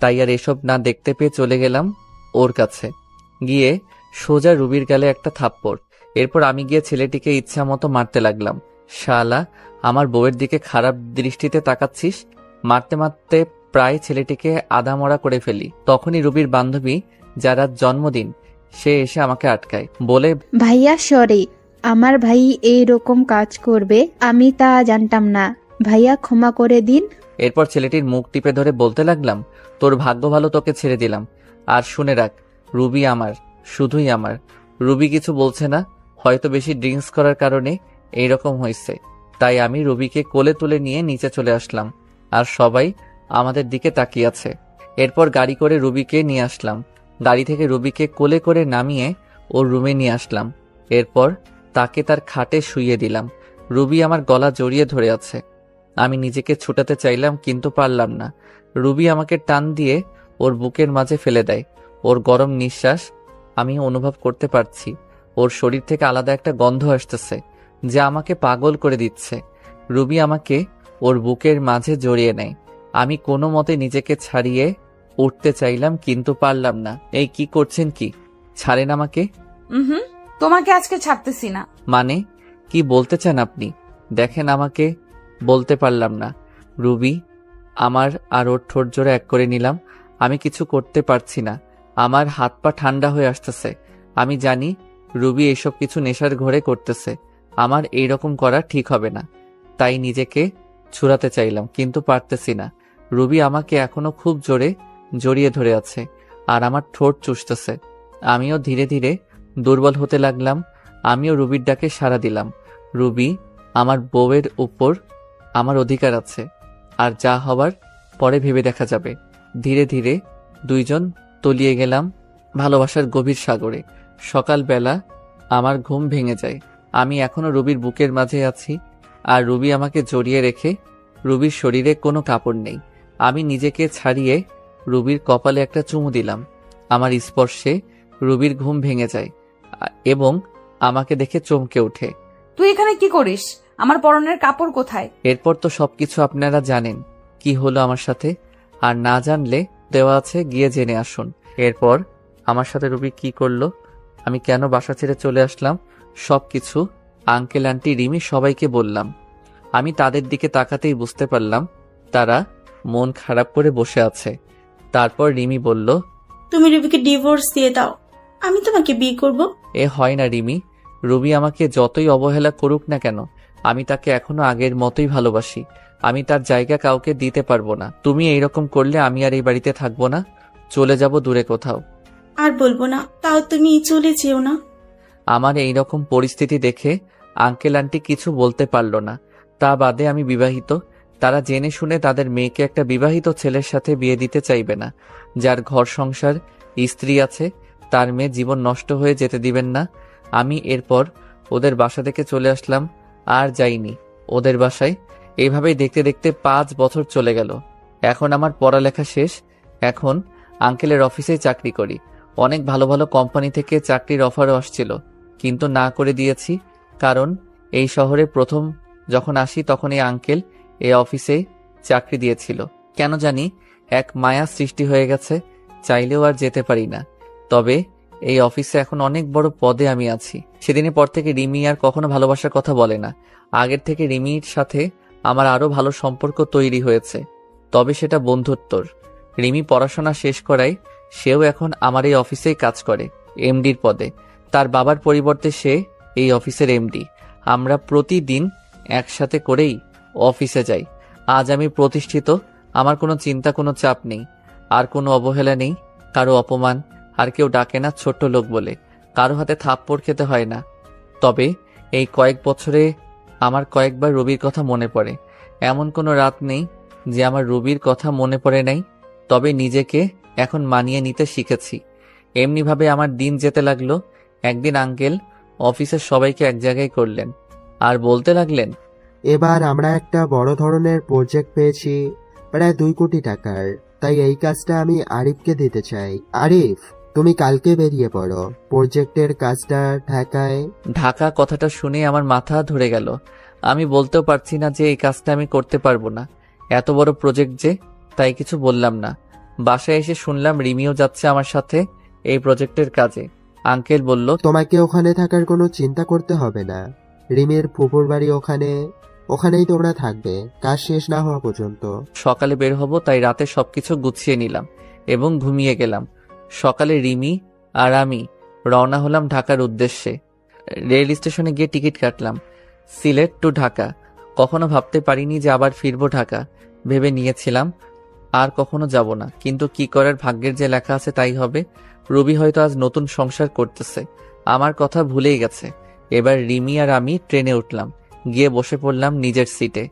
তাই আর এসব না দেখতে পেয়ে চলে গেলাম ওর কাছে। গিয়ে সোজা রুবির গালে একটা থাপ্পড়। এরপর আমি গিয়ে ছেলেটিকে ইচ্ছা মতো মারতে লাগলাম। শালা, আমার বউয়ের দিকে খারাপ দৃষ্টিতে তাকাচ্ছিস? মারতে মারতে প্রায় ছেলেটিকে আধামরা করে ফেলি। তখনই রুবির বান্ধবী, যার আজ জন্মদিন, সে এসে আমাকে আটকায়, বলে, ভাইয়া সরি, আমার ভাই এই রকম কাজ করবে আমি তা জানতাম না, ভাইয়া ক্ষমা করে দিন। এরপর ছেলেটির মুখ টিপে ধরে বলতে লাগলাম, তোর ভাগ্য ভালো, তোকে ছেড়ে দিলাম। আর শুনে রাখ, রুবি আমার, শুধুই আমার। রুবি কিছু বলছে না, হয়তো বেশি ড্রিঙ্কস করার কারণে এইরকম হয়েছে। তাই আমি রুবিকে কোলে তুলে নিয়ে নিচে চলে আসলাম, আর সবাই আমাদের দিকে তাকিয়ে আছে। এরপর গাড়ি করে রুবিকে নিয়ে আসলাম। গাড়ি থেকে রুবিকে কোলে করে নামিয়ে ওর রুমে নিয়ে আসলাম। এরপর তাকে তার খাটে শুইয়ে দিলাম। রুবি আমার গলা জড়িয়ে ধরে আছে। আমি নিজেকে ছুটাতে চাইলাম, কিন্তু পারলাম না। রুবি আমাকে টান দিয়ে ওর বুকের মাঝে ফেলে দেয়। ওর গরম নিঃশ্বাস আমি অনুভব করতে পারছি। ওর শরীর থেকে আলাদা একটা গন্ধ আসতেছে, যা আমাকে পাগল করে দিচ্ছে। রুবি আমাকে ওর বুকের মাঝে জড়িয়ে নেয়। আমি কোনো মতে নিজেকে ছাড়িয়ে উঠতে চাইলাম, কিন্তু পারলাম না। এই কি করছেন? কি ছাড়েন আমাকে? হুম, তোমাকে আজকে ছাড়তেছি না। মানে কি বলতে চান আপনি? দেখেন, আমাকে বলতে পারলাম না। রুবি আমার আর ওর ঠোঁট জোড়া এক করে নিলাম। আমি কিছু করতে পারছি না। আমার হাত পা ঠান্ডা হয়ে আসতেছে। আমি জানি রুবি এসব কিছু নেশার ঘরে করতেছে। আমার এইরকম করা ঠিক হবে না, তাই নিজেকে ছুড়াতে চাইলাম, কিন্তু পারতেছি না। রুবি আমাকে এখনো খুব জোরে জড়িয়ে ধরে আছে, আর আমার ঠোঁট চুষতেছে। আমিও ধীরে ধীরে দুর্বল হতে লাগলাম। আমিও রুবির ডাকে সাড়া দিলাম। রুবি, আমার বউয়ের উপর আমার অধিকার আছে, আর যা হবার পরে ভেবে দেখা যাবে। ধীরে ধীরে দুইজন তলিয়ে গেলাম ভালোবাসার গভীর সাগরে। সকালবেলা আমার ঘুম ভেঙে যায়। আমি এখনো রুবির বুকের মাঝে আছি, আর রুবি আমাকে জড়িয়ে রেখে। রুবির শরীরে কোনো কাপড় নেই। আমি নিজেকে ছাড়িয়ে রুবির কপালে একটা চুমু দিলাম। আমার স্পর্শে রুবির ঘুম ভেঙে যায় এবং আমাকে দেখে চমকে ওঠে। তুই এখানে কি করিস? আমার পরনের কাপড় কোথায়? এরপর তো সবকিছু আপনারা জানেন কি হলো আমার সাথে, আর না জানলে দেওয়া আছে, গিয়ে জেনে আসুন। এরপর আমার সাথে রুবি কি করলো, আমি কেন বাসা ছেড়ে চলে আসলাম, সবকিছু আঙ্কেল, আন্টি, রিমি সবাইকে বললাম। আমি তাদের দিকে তাকাতেই বুঝতে পারলাম তারা মন খারাপ করে বসে আছে। তারপর রিমি বলল, তুমি রুবিকে ডিভোর্স দিয়ে দাও, আমি তোমাকে বিয়ে করব। এ হয় না রিমি। রুবি আমাকে যতই অবহেলা করুক না কেন, আমি তাকে এখনো আগের মতোই ভালোবাসি। আমি তার জায়গা কাউকে দিতে পারবো না। তুমি এইরকম করলে আমি আর এই বাড়িতে থাকবো না, চলে যাব দূরে কোথাও। আর বলবো না, তাও তুমি চলে যেও না। আমার এইরকম পরিস্থিতি দেখে আঙ্কেল আন্টি কিছু বলতে পারলো না। তা বাদে আমি বিবাহিত। তারা জেনে শুনে তাদের মেয়েকে একটা বিবাহিত ছেলের সাথে বিয়ে দিতে চাইবে না, যার ঘর সংসার, স্ত্রী আছে। তার মেয়ে জীবন নষ্ট হয়ে যেতে দিবেন না। আমি এরপর ওদের বাসা থেকে চলে আসলাম, আর যাইনি ওদের বাসায়। এইভাবেই দেখতে দেখতে 5 বছর চলে গেল। এখন আমার পড়ালেখা শেষ। এখন আঙ্কেলের অফিসেই চাকরি করি। অনেক ভালো ভালো কোম্পানি থেকে চাকরির অফারও আসছিল, কিন্তু না করে দিয়েছি। কারণ এই শহরে প্রথম যখন আসি তখন এই আঙ্কেল এই অফিসে চাকরি দিয়েছিল। কেন জানি এক মায়া সৃষ্টি হয়ে গেছে, চাইলেও আর যেতে পারি না। তবে এই অফিসে এখন অনেক বড় পদে আমি আছি। সেদিনের পর থেকে রিমি আর কখনো ভালোবাসার কথা বলে না। আগের থেকে রিমির সাথে আমার আরো ভালো সম্পর্ক তৈরি হয়েছে, তবে সেটা বন্ধুত্বর। রিমি পড়াশোনা শেষ করায় সেও এখন আমার এই অফিসেই কাজ করে, এমডির পদে। তার বাবার পরিবর্তে সে এই অফিসের এমডি। আমরা প্রতিদিন একসাথে করেই অফিসে যাই। আজ আমি প্রতিষ্ঠিত। আমার কোনো চিন্তা, কোনো চাপ নেই, আর কোনো অবহেলা নেই, কারো অপমান। আর কেউ ডাকে না ছোট্ট লোক বলে, কারো হাতে থাপ্পড় খেতে হয় না। তবে এই কয়েক বছরে আমার কয়েকবার রুবির কথা মনে পড়ে। এমন কোনো রাত নেই যে আমার রুবির কথা মনে পড়ে নাই। তবে নিজেকে এখন মানিয়ে নিতে শিখেছি। এমনিভাবে আমার দিন যেতে লাগলো। একদিন আঙ্কেল অফিসের সবাইকে এক জায়গায় করলেন, আর বলতে লাগলেন, এবার আমরা একটা বড় ধরনের প্রজেক্ট পেয়েছি, প্রায় 2 কোটি টাকার। তাই এই কাজটা আমি আরিফকে দিতে চাই। আরিফ, তুমি কালকে বেরিয়ে পড়ো। প্রজেক্টের কাজটা ঢাকায়। ঢাকা কথাটা শুনে আমার মাথা ধরে গেল। আমি বলতেও পারছি না যে এই কাজটা আমি করতে পারবো না, এত বড় প্রজেক্ট যে। তাই কিছু বললাম না। বাসায় এসে শুনলাম রিমিও যাচ্ছে আমার সাথে এই প্রজেক্টের কাজে। আঙ্কেল বলল, তোমাকে ওখানে থাকার কোনো চিন্তা করতে হবে না। রিমির ফুপুর বাড়ি ওখানেই তোমরা থাকবে কাজ শেষ না হওয়া পর্যন্ত। সকালে বের হব, তাই রাতে সবকিছু গুছিয়ে নিলাম এবং ঘুমিয়ে গেলাম। সকালে রিমি আর আমি রওনা হলাম ঢাকার উদ্দেশ্যে। রেল স্টেশনে গিয়ে টিকিট কাটলাম, সিলেট টু ঢাকা। কখনো ভাবতে পারিনি যে আবার ফিরবো ঢাকা। ভেবে নিয়েছিলাম আর কখনো যাব না, কিন্তু কি করার, ভাগ্যের যে লেখা আছে তাই হবে। রুবি হয়তো আজ নতুন সংসার করতেছে, আমার কথা ভুলেই গেছে। এবার রিমি আর আমি ট্রেনে উঠলাম, গিয়ে বসে পড়লাম নিজের সিটে।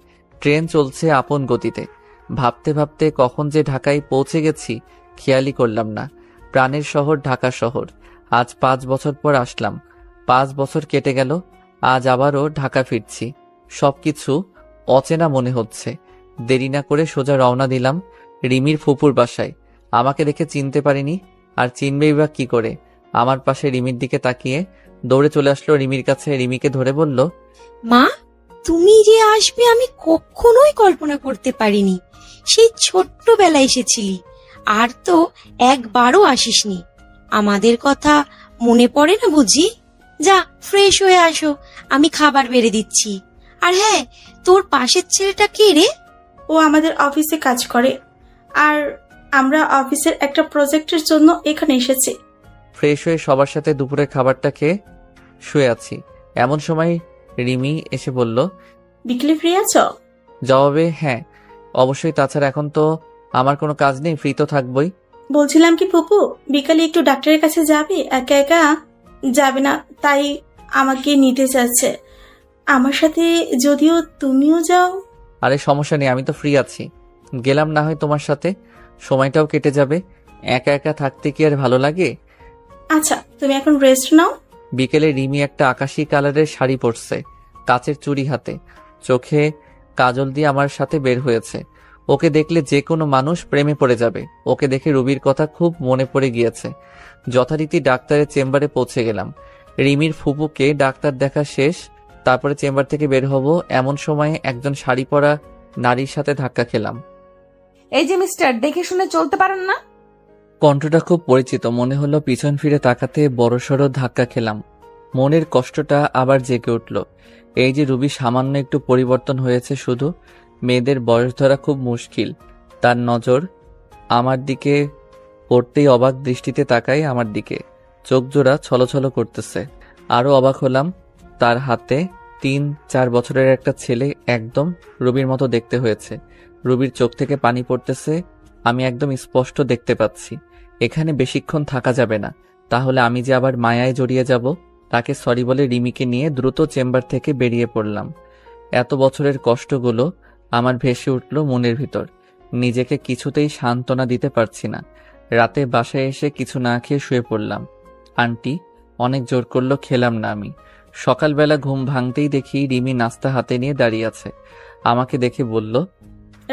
ট্রেন চলছে আপন গতিতে। ভাবতে ভাবতে কখন যে ঢাকায় পৌঁছে গেছি খেয়ালই করলাম না। প্রাণের শহর ঢাকা শহর। আজ 5 বছর পর আসলাম। 5 বছর কেটে গেল, আজ আবারও ঢাকা ফিরছি। সবকিছু অচেনা মনে হচ্ছে। দেরি না করে সোজা রওনা দিলাম রিমির ফুপুর বাসায়। আমাকে দেখে চিনতে পারিনি, আর চিনবেই বা কি করে। আমার পাশে রিমির দিকে তাকিয়ে দৌড়ে চলে আসলো রিমির কাছে। রিমিকে ধরে বলল, মা, তুমি যে আসবে আমি কখনোই কল্পনা করতে পারিনি। সেই ছোট্টবেলায় এসেছিলি, আর তো একবারও আসিসনি। আমাদের কথা মনে পড়ে না বুঝি? যা ফ্রেশ হয়ে আসো, আমি খাবার বেড়ে দিচ্ছি। আর হ্যাঁ, তোর পাশের ছেলেটা কে রে? ও আমাদের অফিসে কাজ করে, আর আমরা অফিসের একটা প্রজেক্টের জন্য এখানে এসেছি। ফ্রেশ হয়ে সবার সাথে দুপুরের খাবারটা খেয়ে শুয়ে আছি। এমন সময় রিমি এসে বলল, বিকেলে ফ্রি আছো? জবাবে হ্যাঁ অবশ্যই, তাছাড়া এখন তো আমার কোনো কাজ নেই, ফ্রি তো থাকবই। বলছিলাম কি ফুপু, বিকালে একটু ডাক্তারের কাছে যাবে? একা একা যাবে না, তাই আমাকে নিতে চাচ্ছে আমার সাথে, যদিও তুমিও যাও। আরে সমস্যা নেই, আমি তো ফ্রি আছি, গেলাম না হয় তোমার সাথে, সময়টাও কেটে যাবে। একা একা থাকতে কি আর ভালো লাগে? আচ্ছা, তুমি এখন রেস্ট নাও। বিকেলে রিমি একটা আকাশি কালারের শাড়ি পরছে, কাচের চুড়ি হাতে, চোখে কাজল দিয়ে আমার সাথে বের হয়েছে। ওকে দেখলে যে কোনো মানুষ প্রেমে পড়ে যাবে। ওকে দেখে রুবির কথা খুব মনে পড়ে গিয়েছে। যথারীতি ডাক্তারের চেম্বারে পৌঁছে গেলাম। রিমির ফুপুকে ডাক্তার দেখা শেষ, তারপরে চেম্বার থেকে বের হব, এমন সময়ে একজন শাড়ি পরা নারীর সাথে ধাক্কা খেলাম। এই যে মিস্টার, দেখে শুনে চলতে পারেন না? কণ্ঠটা খুব পরিচিত, মনে হলো পিছন ফিরে তাকাতে বড়সড় ধাক্কা খেলাম। মনের কষ্টটা আবার জেগে উঠল। এই যে রুবি সামান্য একটু পরিবর্তন হয়েছে, শুধু মেয়েদের বয়স ধরা খুব মুশকিল। তার নজর আমার দিকে পড়তেই অবাক দৃষ্টিতে তাকায় আমার দিকে, চোখ জোড়া ছলছল করতেছে। আরো অবাক হলাম, তার হাতে 3-4 বছরের একটা ছেলে, একদম রুবির মতো দেখতে হয়েছে। রুবির চোখ থেকে পানি পড়তেছে, আমি একদম স্পষ্ট দেখতে পাচ্ছি। এখানে বেশিক্ষণ থাকা যাবে না, তাহলে আমি যে আবার মায়ায় জড়িয়ে যাব। তাকে সরি বলে রিমিকে নিয়ে দ্রুত চেম্বার থেকে বেরিয়ে পড়লাম। এত বছরের কষ্টগুলো আমার ভেসে উঠল মনের ভিতর। নিজেকে কিছুতেই সান্ত্বনা দিতে পারছি না। রাতে বাসায় এসে কিছু না খেয়ে শুয়ে পড়লাম। আন্টি অনেক জোর করলো, খেলাম না আমি। সকালবেলা ঘুম ভাঙতেই দেখি রিমি নাস্তা হাতে নিয়ে দাঁড়িয়ে আছে। আমাকে দেখে বলল,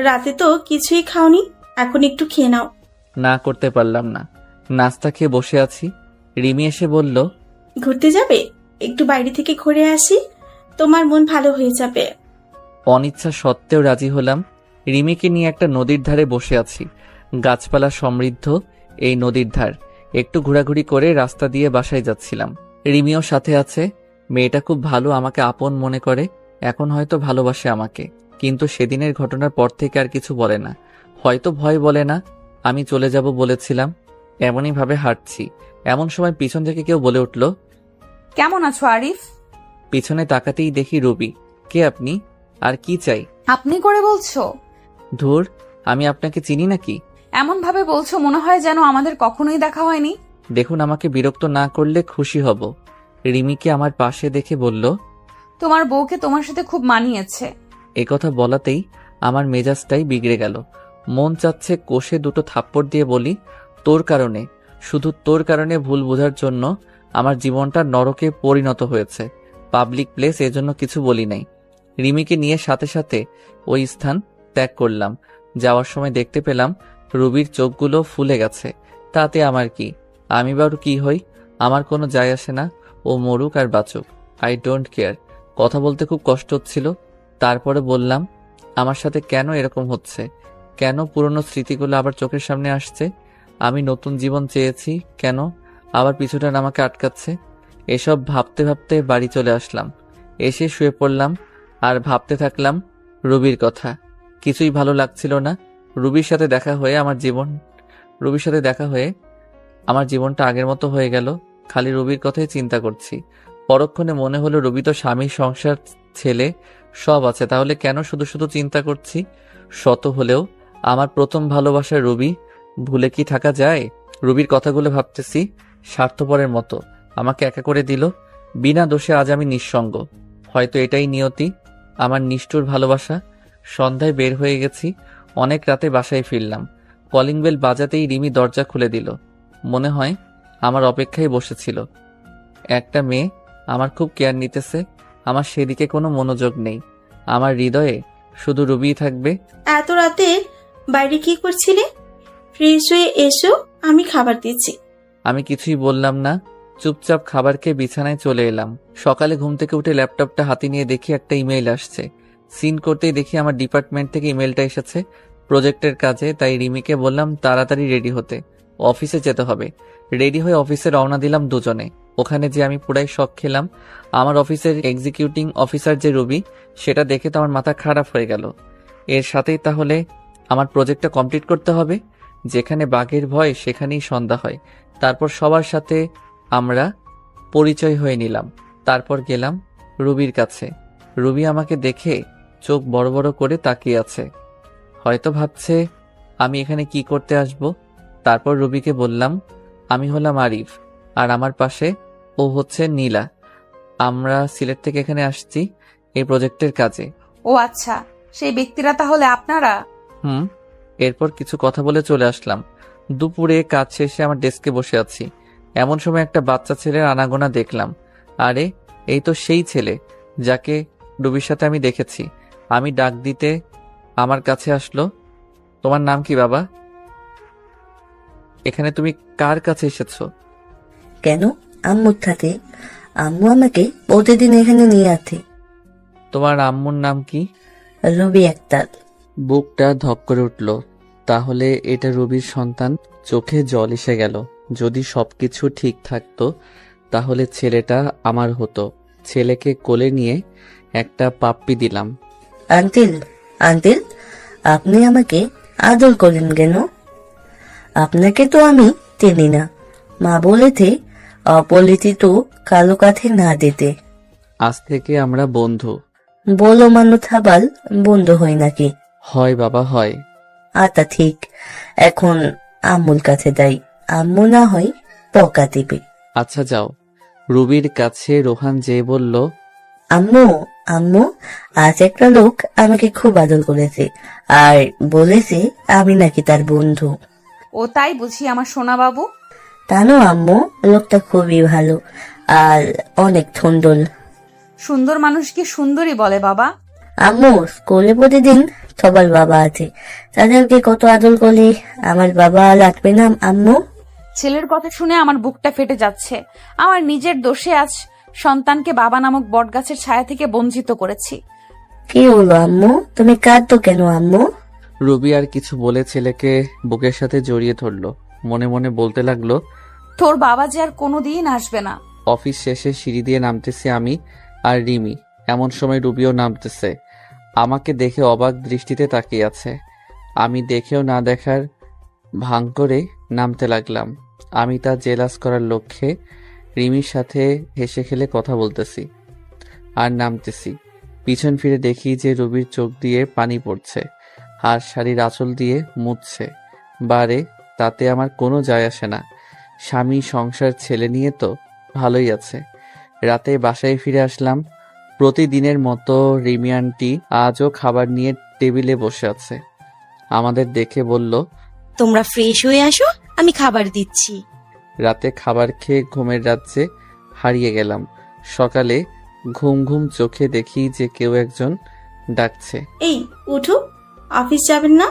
রাতে তো কিছুই খাওনি, এখন একটু খেয়ে নাও। না করতে পারলাম না। নাস্তা খেয়ে বসে আছি। রিমি এসে বলল, ঘুরতে যাবে? একটু বাইরে থেকে ঘুরে আসি, তোমার মন ভালো হয়ে যাবে। অনিচ্ছা সত্ত্বেও রাজি হলাম। রিমিকে নিয়ে একটা নদীর ধারে বসে আছি। গাছপালা সমৃদ্ধ এই নদীর ধার। একটু ঘোরাঘুরি করে রাস্তা দিয়ে বাসায় যাচ্ছিলাম। রিমিও সাথে আছে। মেয়েটা খুব ভালো, আমাকে আপন মনে করে। এখন হয়তো ভালোবাসে আমাকে, কিন্তু সেদিনের ঘটনার পর থেকে আর কিছু বলে না। হয়তো ভয় বলে না। আমি চলে যাব বলেছিলাম। এমনই ভাবে হাঁটছি, এমন সময় পিছন থেকে কেউ বলে উঠল, কেমন আছো আরিফ? পিছনে তাকাতেই দেখি রুবি। কে আপনি, আর কি চাই? আপনি করে বলছো? ধুর, আমি আপনাকে চিনি নাকি? এমন ভাবে বলছো মনে হয় যেন আমাদের কখনোই দেখা হয়নি। দেখুন, আমাকে বিরক্ত না করলে খুশি হব। রিমিকে আমার পাশে দেখে বলল, তোমার বউকে তোমার সাথে খুব মানিয়েছে। একথা বলাতেই আমার মেজাজটাই বিগড়ে গেল। মন চাচ্ছে কষে দুটো থাপ্পড় দিয়ে বলি, তোর কারণে, শুধু তোর কারণে, ভুল বোঝার জন্য আমার জীবনটা নরকে পরিণত হয়েছে। পাবলিক প্লেস, এজন্য কিছু বলি নাই। রিমিকে নিয়ে সাথে সাথে ওই স্থান ত্যাগ করলাম। যাওয়ার সময় দেখতে পেলাম রুবির চোখগুলো ফুলে গেছে। তাতে আমার কি? আমি বারু কি হই? আমার কোনো যায় আসে না। ও মরুক আর বাঁচুক, আই ডোন্ট কেয়ার। কথা বলতে খুব কষ্ট হচ্ছিল। তারপরে বললাম, আমার সাথে কেন এরকম হচ্ছে? কেন পুরনো স্মৃতিগুলো আবার চোখের সামনে আসছে? আমি নতুন জীবন চেয়েছি, কেন আবার পিছুটান আমাকে আটকাচ্ছে? এসব ভাবতে ভাবতে বাড়ি চলে আসলাম। এসে শুয়ে পড়লাম আর ভাবতে থাকলাম রুবির কথা। কিছুই ভালো লাগছিল না। রুবির সাথে দেখা হয়ে আমার জীবনটা আগের মতো হয়ে গেল। খালি রুবির কথাই চিন্তা করছি। পরক্ষণে মনে হলো রুবি তো স্বামী, সংসার, ছেলে সব আছে, তাহলে কেন শুধু শুধু চিন্তা করছি? শত হলেও আমার প্রথম ভালোবাসার রুবি, ভুলে কি থাকা যায়? রুবির কথাগুলো ভাবতেছি, স্বার্থপরের মতো আমাকে একা করে দিল। বিনা দোষে আজ আমি নিঃসঙ্গ। হয়তো এটাই নিয়তি, আমার নিষ্ঠুর ভালোবাসা। সন্ধ্যায় বের হয়ে গেছি, অনেক রাতে বাসায় ফিরলাম। কলিং বেল বাজাতেই রিমি দরজা খুলে দিল। মনে হয় আমার অপেক্ষায় বসেছিল। একটা মেয়ে আমার খুব কেয়ার নিতেছে। আমার সেদিকে কোনো মনোযোগ নেই। আমার হৃদয়ে শুধু রুবিই থাকবে। এত রাতে বাইরে কি করছিলে? ফ্রেশ হয়ে এসো, আমি খাবার দিচ্ছি। আমি কিছুই বললাম না, চুপচাপ খাবার খেয়ে বিছানায় চলে এলাম। সকালে ঘুম থেকে উঠে ল্যাপটপটা হাতে নিয়ে দেখি একটা ইমেইল আসছে। সিন করতেই দেখি আমার ডিপার্টমেন্ট থেকে ইমেলটা এসেছে প্রজেক্টের কাজে। তাই রিমিকে বললাম তাড়াতাড়ি রেডি হতে, অফিসে যেতে হবে। রেডি হয়ে অফিসে রওনা দিলাম দুজনে। ওখানে যে আমি পুরাই শক খেলাম। আমার অফিসের এক্সিকিউটিং অফিসার যে রুবি, সেটা দেখে তো আমার মাথা খারাপ হয়ে গেল। এর সাথেই তাহলে আমার প্রজেক্টটা কমপ্লিট করতে হবে। যেখানে বাঘের ভয় সেখানেই সন্ধ্যা হয়। তারপর সবার সাথে আমরা পরিচয় হয়ে নিলাম। তারপর গেলাম রুবির কাছে। রুবি আমাকে দেখে চোখ বড় বড় করে তাকিয়ে আছে। হয়তো ভাবছে আমি এখানে কি করতে আসব। তারপর রুবিকে বললাম আমি হলাম আরিফ, আর আমার পাশে ও হচ্ছে নীলা। আমরা সিলেট থেকে এখানে আসছি এই প্রজেক্টের কাজে। ও আচ্ছা, সেই ব্যক্তিরা তাহলে আপনারা? এরপর কিছু কথা বলে চলে আসলাম। দুপুরে কাজ শেষে আমার ডেস্কে বসে আছি। এমন সময় একটা বাচ্চা ছেলের আনাগোনা দেখলাম। আরে এই তো সেই ছেলে যাকে রুবির সাথে আমি দেখেছি। আমি ডাক দিতে আমার কাছে আসলো। তোমার নাম কি বাবা? এখানে তুমি কার কাছে এসেছো? কেন? আম্মুর সাথে। আম্মু আমাকে প্রতিদিন এখানে নিয়ে আসে। তোমার আম্মুর নাম কি? রবি আক্তার। বুকটা ধক করে উঠল। তাহলে এটা রবির সন্তান। চোখে জল এসে গেল। যদি সবকিছু ঠিক থাকতো তাহলে ছেলেটা আমার হতো। ছেলেকে কোলে নিয়ে একটা পাপ্পি দিলাম। আঙ্কেল, আঙ্কেল, আপনি আমাকে আদর করেন কেন? আপনাকে তো আমি চিনি না। মা বলেছে অপরিচিত কালো কাছে না দিতে। আজ থেকে আমরা বন্ধু। বলো মানুষ আবার বন্ধু হয় নাকি? হয় বাবা, হয়। আচ্ছা ঠিক, এখন আম্মুর কাছে যাই। আম্মু না হয় পকা দিবে। আচ্ছা যাও। রুবির কাছে রোহান যেয়ে বলল, আম্মু, আম্মু, আজ একটা লোক আমাকে খুব আদর করেছে আর বলেছে আমি নাকি তার বন্ধু। ও তাই বুঝি আমার সোনা বাবু? জানো আম্মু, লোকটা খুবই ভালো আর অনেক সুন্দর। সুন্দর মানুষ কি সুন্দরী বলে বাবা? আম্মু, স্কুলে প্রতিদিন সবার বাবা আছে, তাদেরকে কত আদর করলে আমার বাবা লাগবে না আম্মু? ছেলের কথা শুনে আমার বুকটা ফেটে যাচ্ছে। আমার নিজের দোষে আজ সন্তানকে বাবা নামক বটগাছের ছায়া থেকে বঞ্চিত করেছি। কি হলো আম্মু, তুমি কাঁদতো কেন আম্মু? রুবি আর কিছু বলে ছেলেকে বুকের সাথে জড়িয়ে ধরলো। মনে মনে বলতে লাগলো, তোর বাবা যে আর কোনোদিন আসবে না। অফিস শেষে সিঁড়ি দিয়ে নামতেছি আমি আর রিমি। এমন সময় রুবিও নামতেছে। আমাকে দেখে অবাক দৃষ্টিতে তাকিয়ে আছে। আমি দেখেও না দেখার ভান করে নামতে লাগলাম। আমি তা জেলাস করার লক্ষ্যে রিমির সাথে হেসে খেলে কথা বলতেছি আর নামতেছি। পিছন ফিরে দেখি যে রুবির চোখ দিয়ে পানি পড়ছে আর শাড়ির আঁচল দিয়ে মুছছে। বারে তাতে আমার কোনো যায় আসে না। স্বামী, সংসার, ছেলে নিয়ে তো ভালোই আছে। রাতে বাসায় ফিরে আসলাম। প্রতিদিনের মতো রিমি আন্টি আজও খাবার নিয়ে টেবিলে বসে আছে। আমাদের দেখে বলল, তোমরা ফ্রেশ হয়ে আসো, আমি খাবার দিচ্ছি। রাতে খাবার খেয়ে ঘুমের রাজ্যে হারিয়ে গেলাম। সকালে ঘুম ঘুম চোখে দেখি যে কেউ একজন ডাকছে, এই উঠো, অফিস যাবেন না?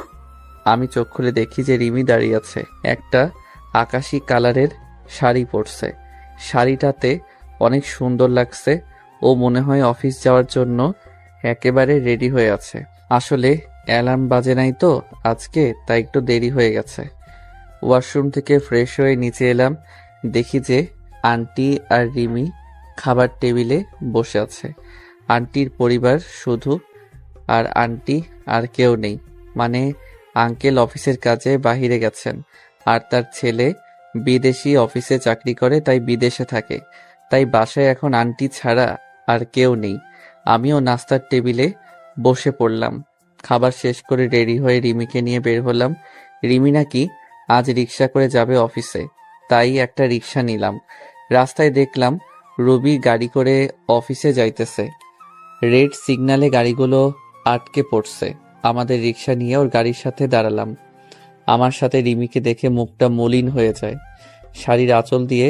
আমি চোখ খুলে দেখি যে রিমি দাঁড়িয়ে আছে। একটা আকাশি কালারের শাড়ি পরছে। শাড়িটাতে অনেক সুন্দর লাগছে। ও মনে হয় অফিস যাওয়ার জন্য একেবারে রেডি হয়ে আছে। আসলে অ্যালার্ম বাজে নাই তো আজকে, তাই একটু দেরি হয়ে গেছে। ওয়াশরুম থেকে ফ্রেশ হয়ে নিচে এলাম। দেখি যে আন্টি আর রিমি খাবার টেবিলে বসে আছে। আন্টির পরিবার শুধু, আর আন্টি আর কেউ নেই। মানে আঙ্কেল অফিসের কাজে বাহিরে গেছেন, আর তার ছেলে বিদেশি অফিসে চাকরি করে, তাই বিদেশে থাকে। তাই বাসায় এখন আন্টি ছাড়া আর কেউ নেই। আমিও নাস্তার টেবিলে বসে পড়লাম। খাবার শেষ করে রেডি হয়ে রিমিকে নিয়ে বের হলাম। রিমি নাকি আজ রিক্সা করে যাবে অফিসে, তাই একটা রিক্সা নিলাম। রাস্তায় দেখলাম রবি গাড়ি করে অফিসে যাইতেছে। রেড সিগন্যালে গাড়িগুলো আটকে পড়ছে। আমাদের রিক্সা নিয়ে ওর গাড়ির সাথে দাঁড়ালাম। আমার সাথে রিমিকে দেখে মুখটা মলিন হয়ে যায়। শাড়ির আঁচল দিয়ে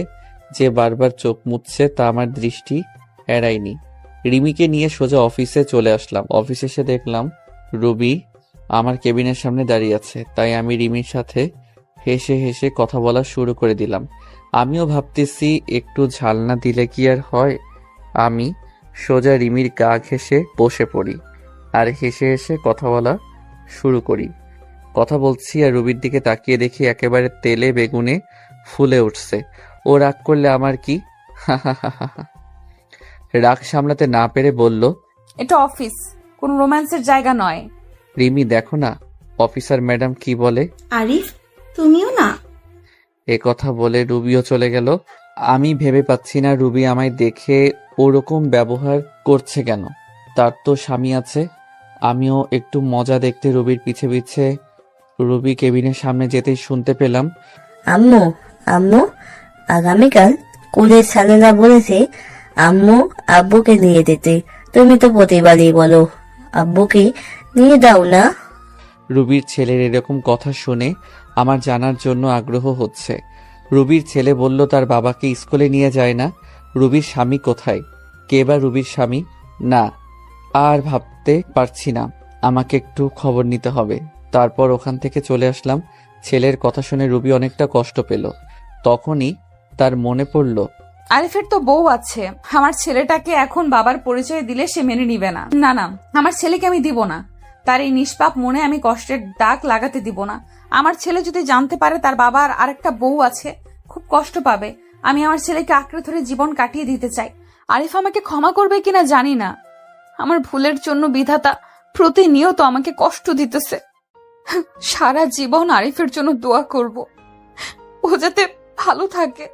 যে বারবার চোখ মুছছে তা আমার দৃষ্টি এড়ায়নি। রিমিকে নিয়ে সোজা অফিসে চলে আসলাম। অফিসে এসে দেখলাম রবি আমার কেবিনের সামনে দাঁড়িয়ে আছে, তাই আমি রিমির সাথে হেসে হেসে কথা বলা শুরু করে দিলাম। আমিও ভাবতেছি একটু ঝালনা দিলে কি আর হয়। আমি সোজা রিমির গা ঘেঁষে বসে পড়ি আর হেসে হেসে কথা বলা শুরু করি। কথা বলছি আর রবির দিকে তাকিয়ে দেখি একেবারে তেলে বেগুনে ফুলে উঠছে। ও রাগ করলে আমার কি? রাগ সামলাতে না পেরে বলল, এটা অফিস, কোন রোম্যান্সের জায়গা নয়। রিমি দেখো না অফিসার ম্যাডাম কি বলে। আরিফ, তুমিও না? এ কথা বলে রুবিও চলে গেল। আমি ভেবে পাচ্ছি না রুবি আমায় দেখে ওরকম ব্যবহার করছে কেন। তার তো স্বামী আছে। আমিও একটু মজা দেখতে রুবির পিছে পিছে রুবি কেবিনের সামনে যেতেই শুনতে পেলাম, আম্মু আম্মু আগামীকাল স্কুলের স্যারেরা বলেছে আম্মু আব্বুকে নিয়ে যেতে। তুমি তো প্রতিবারই বলো আব্বুকে নিয়ে দাও না। রুবির ছেলের এরকম কথা শুনে আমার জানার জন্য আগ্রহ হচ্ছে। রুবির ছেলে বলল তার বাবাকে স্কুলে নিয়ে যায় না। রুবির স্বামী কোথায়? কে বা রুবির স্বামী? না, আর ভাবতে পারছি না। আমাকে একটু খবর নিতে হবে। তারপর ওখান থেকে চলে আসলাম। ছেলের কথা শুনে রুবি অনেকটা কষ্ট পেল। তখনই তার মনে পড়ল, আরিফের তো বউ আছে। আমার ছেলেটাকে এখন বাবার পরিচয় দিলে সে মেনে নিবে না। না না, আমার ছেলেকে আমি দিব না। তার এই নিষ্পাপ মনে আমি কষ্টের দাগ লাগাতে দিব না। আমার ছেলে যদি জানতে পারে তার বাবার আরেকটা বউ আছে, খুব কষ্ট পাবে। আমি আমার ছেলেকে আঁকড়ে ধরে জীবন কাটিয়ে দিতে চাই। আরিফ আমাকে ক্ষমা করবে কিনা জানি না। আমার ভুলের জন্য বিধাতা প্রতিনিয়ত আমাকে কষ্ট দিতেছে। সারা জীবন আরিফের জন্য দোয়া করব, ও যাতে ভালো থাকে।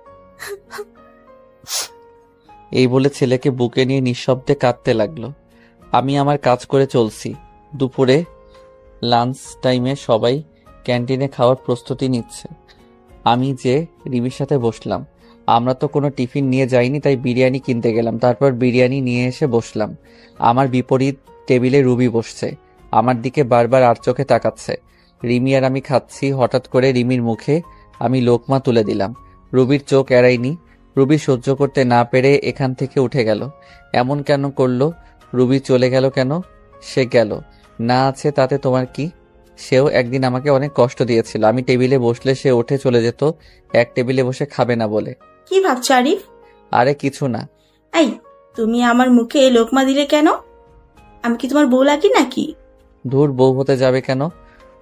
এই বলে ছেলেকে বুকে নিয়ে নিঃশব্দে কাঁদতে লাগলো। আমি আমার কাজ করে চলছি। দুপুরে লাঞ্চ টাইমে সবাই ক্যান্টিনে খাওয়ার প্রস্তুতি নিচ্ছে। আমি যে রিমির সাথে বসলাম। আমরা তো কোনো টিফিন নিয়ে যাইনি, তাই বিরিয়ানি কিনতে গেলাম। তারপর বিরিয়ানি নিয়ে এসে বসলাম। আমার বিপরীত টেবিলে রুবি বসছে। আমার দিকে বারবার আর চোখে তাকাচ্ছে। রিমি আর আমি খাচ্ছি। হঠাৎ করে রিমির মুখে আমি লোকমা তুলে দিলাম। রুবির চোখ এড়ায়নি। রুবি সহ্য করতে না পেরে এখান থেকে উঠে গেল। এমন কেন করলো? রুবি চলে গেল কেন? সে গেল, না আছে তাতে তোমার কি? সেও একদিন আমাকে অনেক কষ্ট দিয়েছিল। আমি টেবিলে বসলে সে উঠে চলে যেত, এক টেবিলে বসে খাবে না বলে। কি ভাবছো আরিফ? আরে কিছু না। এই, তুমি আমার মুখে লোকমা দিলে কেন? আমি কি তোমার বউ লাগি নাকি? ধুর, বউ হতে যাবে কেন?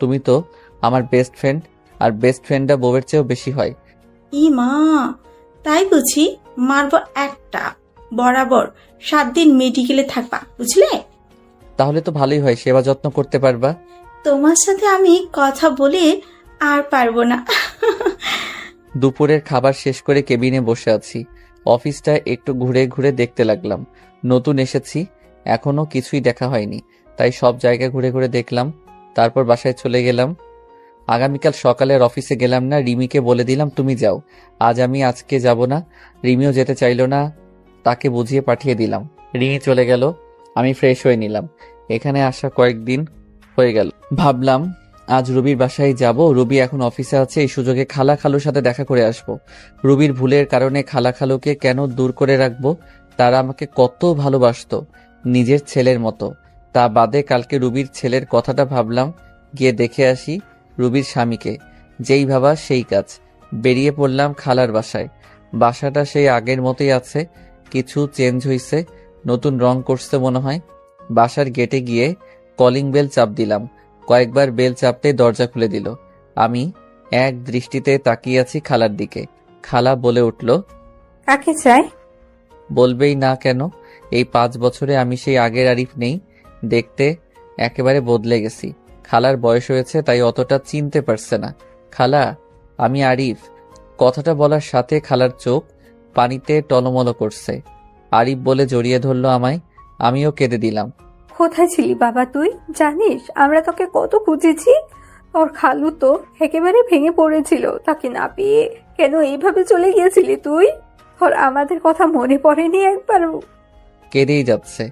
তুমি তো আমার বেস্ট ফ্রেন্ড, আর বেস্ট ফ্রেন্ডটা বউয়ের চেয়েও বেশি হয়। ই মা, তাই বুঝি? মারবো একটা। বরাবর 7 দিন মেডিকেলে থাকবা, বুঝলে? তাহলে তো ভালোই হয়, সেবা যত্ন করতে পারবা। তোমার সাথে আমি কথা বলে আর পারবো না। দুপুরের খাবার শেষ করে কেবিনে বসে আছি। অফিসটা একটু ঘুরে ঘুরে দেখতে লাগলাম। নতুন এসেছি, এখনো কিছুই দেখা হয়নি, তাই সব জায়গা ঘুরে ঘুরে দেখলাম। তারপর বাসায় চলে গেলাম। আগামীকাল সকালের অফিসে গেলাম না। রিমিকে বলে দিলাম তুমি যাও, আজকে যাব না। রিমিও যেতে চাইলো না, তাকে বুঝিয়ে পাঠিয়ে দিলাম। রিমি চলে গেল। আমি ফ্রেশ হয়ে নিলাম। এখানে আসা কয়েকদিন হয়ে গেল। ভাবলাম আজ রুবির বাসায় যাব। রুবি এখন অফিসে আছে, এই সুযোগে খালা খালুর সাথে দেখা করে আসব। রুবির ভুলের কারণে খালা খালুকে কেন দূর করে রাখবো? তারা আমাকে কত ভালোবাসতো, নিজের ছেলের মতো। তা বাদে কালকে রুবির ছেলের কথাটা ভাবলাম, গিয়ে দেখে আসি রুবির স্বামীকে। যেই ভাবা সেই কাজ। বেরিয়ে পড়লাম খালার বাসায়। বাসাটা সেই আগের মতোই আছে, কিছু চেঞ্জ হইছে, নতুন রং করছে মনে হয়। বাসার গেটে গিয়ে কলিং বেল চাপ দিলাম। কয়েকবার বেল চাপতে দরজা খুলে দিল। আমি এক দৃষ্টিতে তাকিয়ে আছি খালার দিকে। খালা বলে উঠল, কাকে চাই? বলবেই না কেন? এই 5 বছরে আমি সেই আগের আরিফ নেই, দেখতে একেবারে বদলে গেছি। খালার বয়স হয়েছে তাই অতটা চিনতে পারছে না। খালা, আমি আরিফ। কথাটা বলার সাথে খালার চোখ পানিতে টলমল করছে। আরিফ বলে জড়িয়ে ধরলো আমায়, আমিও কেঁদে দিলাম। কোথায় ছিলি বাবা তুই? জানিস আমরা তোকে কত খুঁজেছি। তোর খালু তো একেবারে ভেঙে পড়েছিল, তাকে না পেয়ে কেন এইভাবে চলে গিয়েছিলি তুই? তোর আমাদের কথা মনে পড়েনি একবারও? কেঁদেই যাচ্ছে।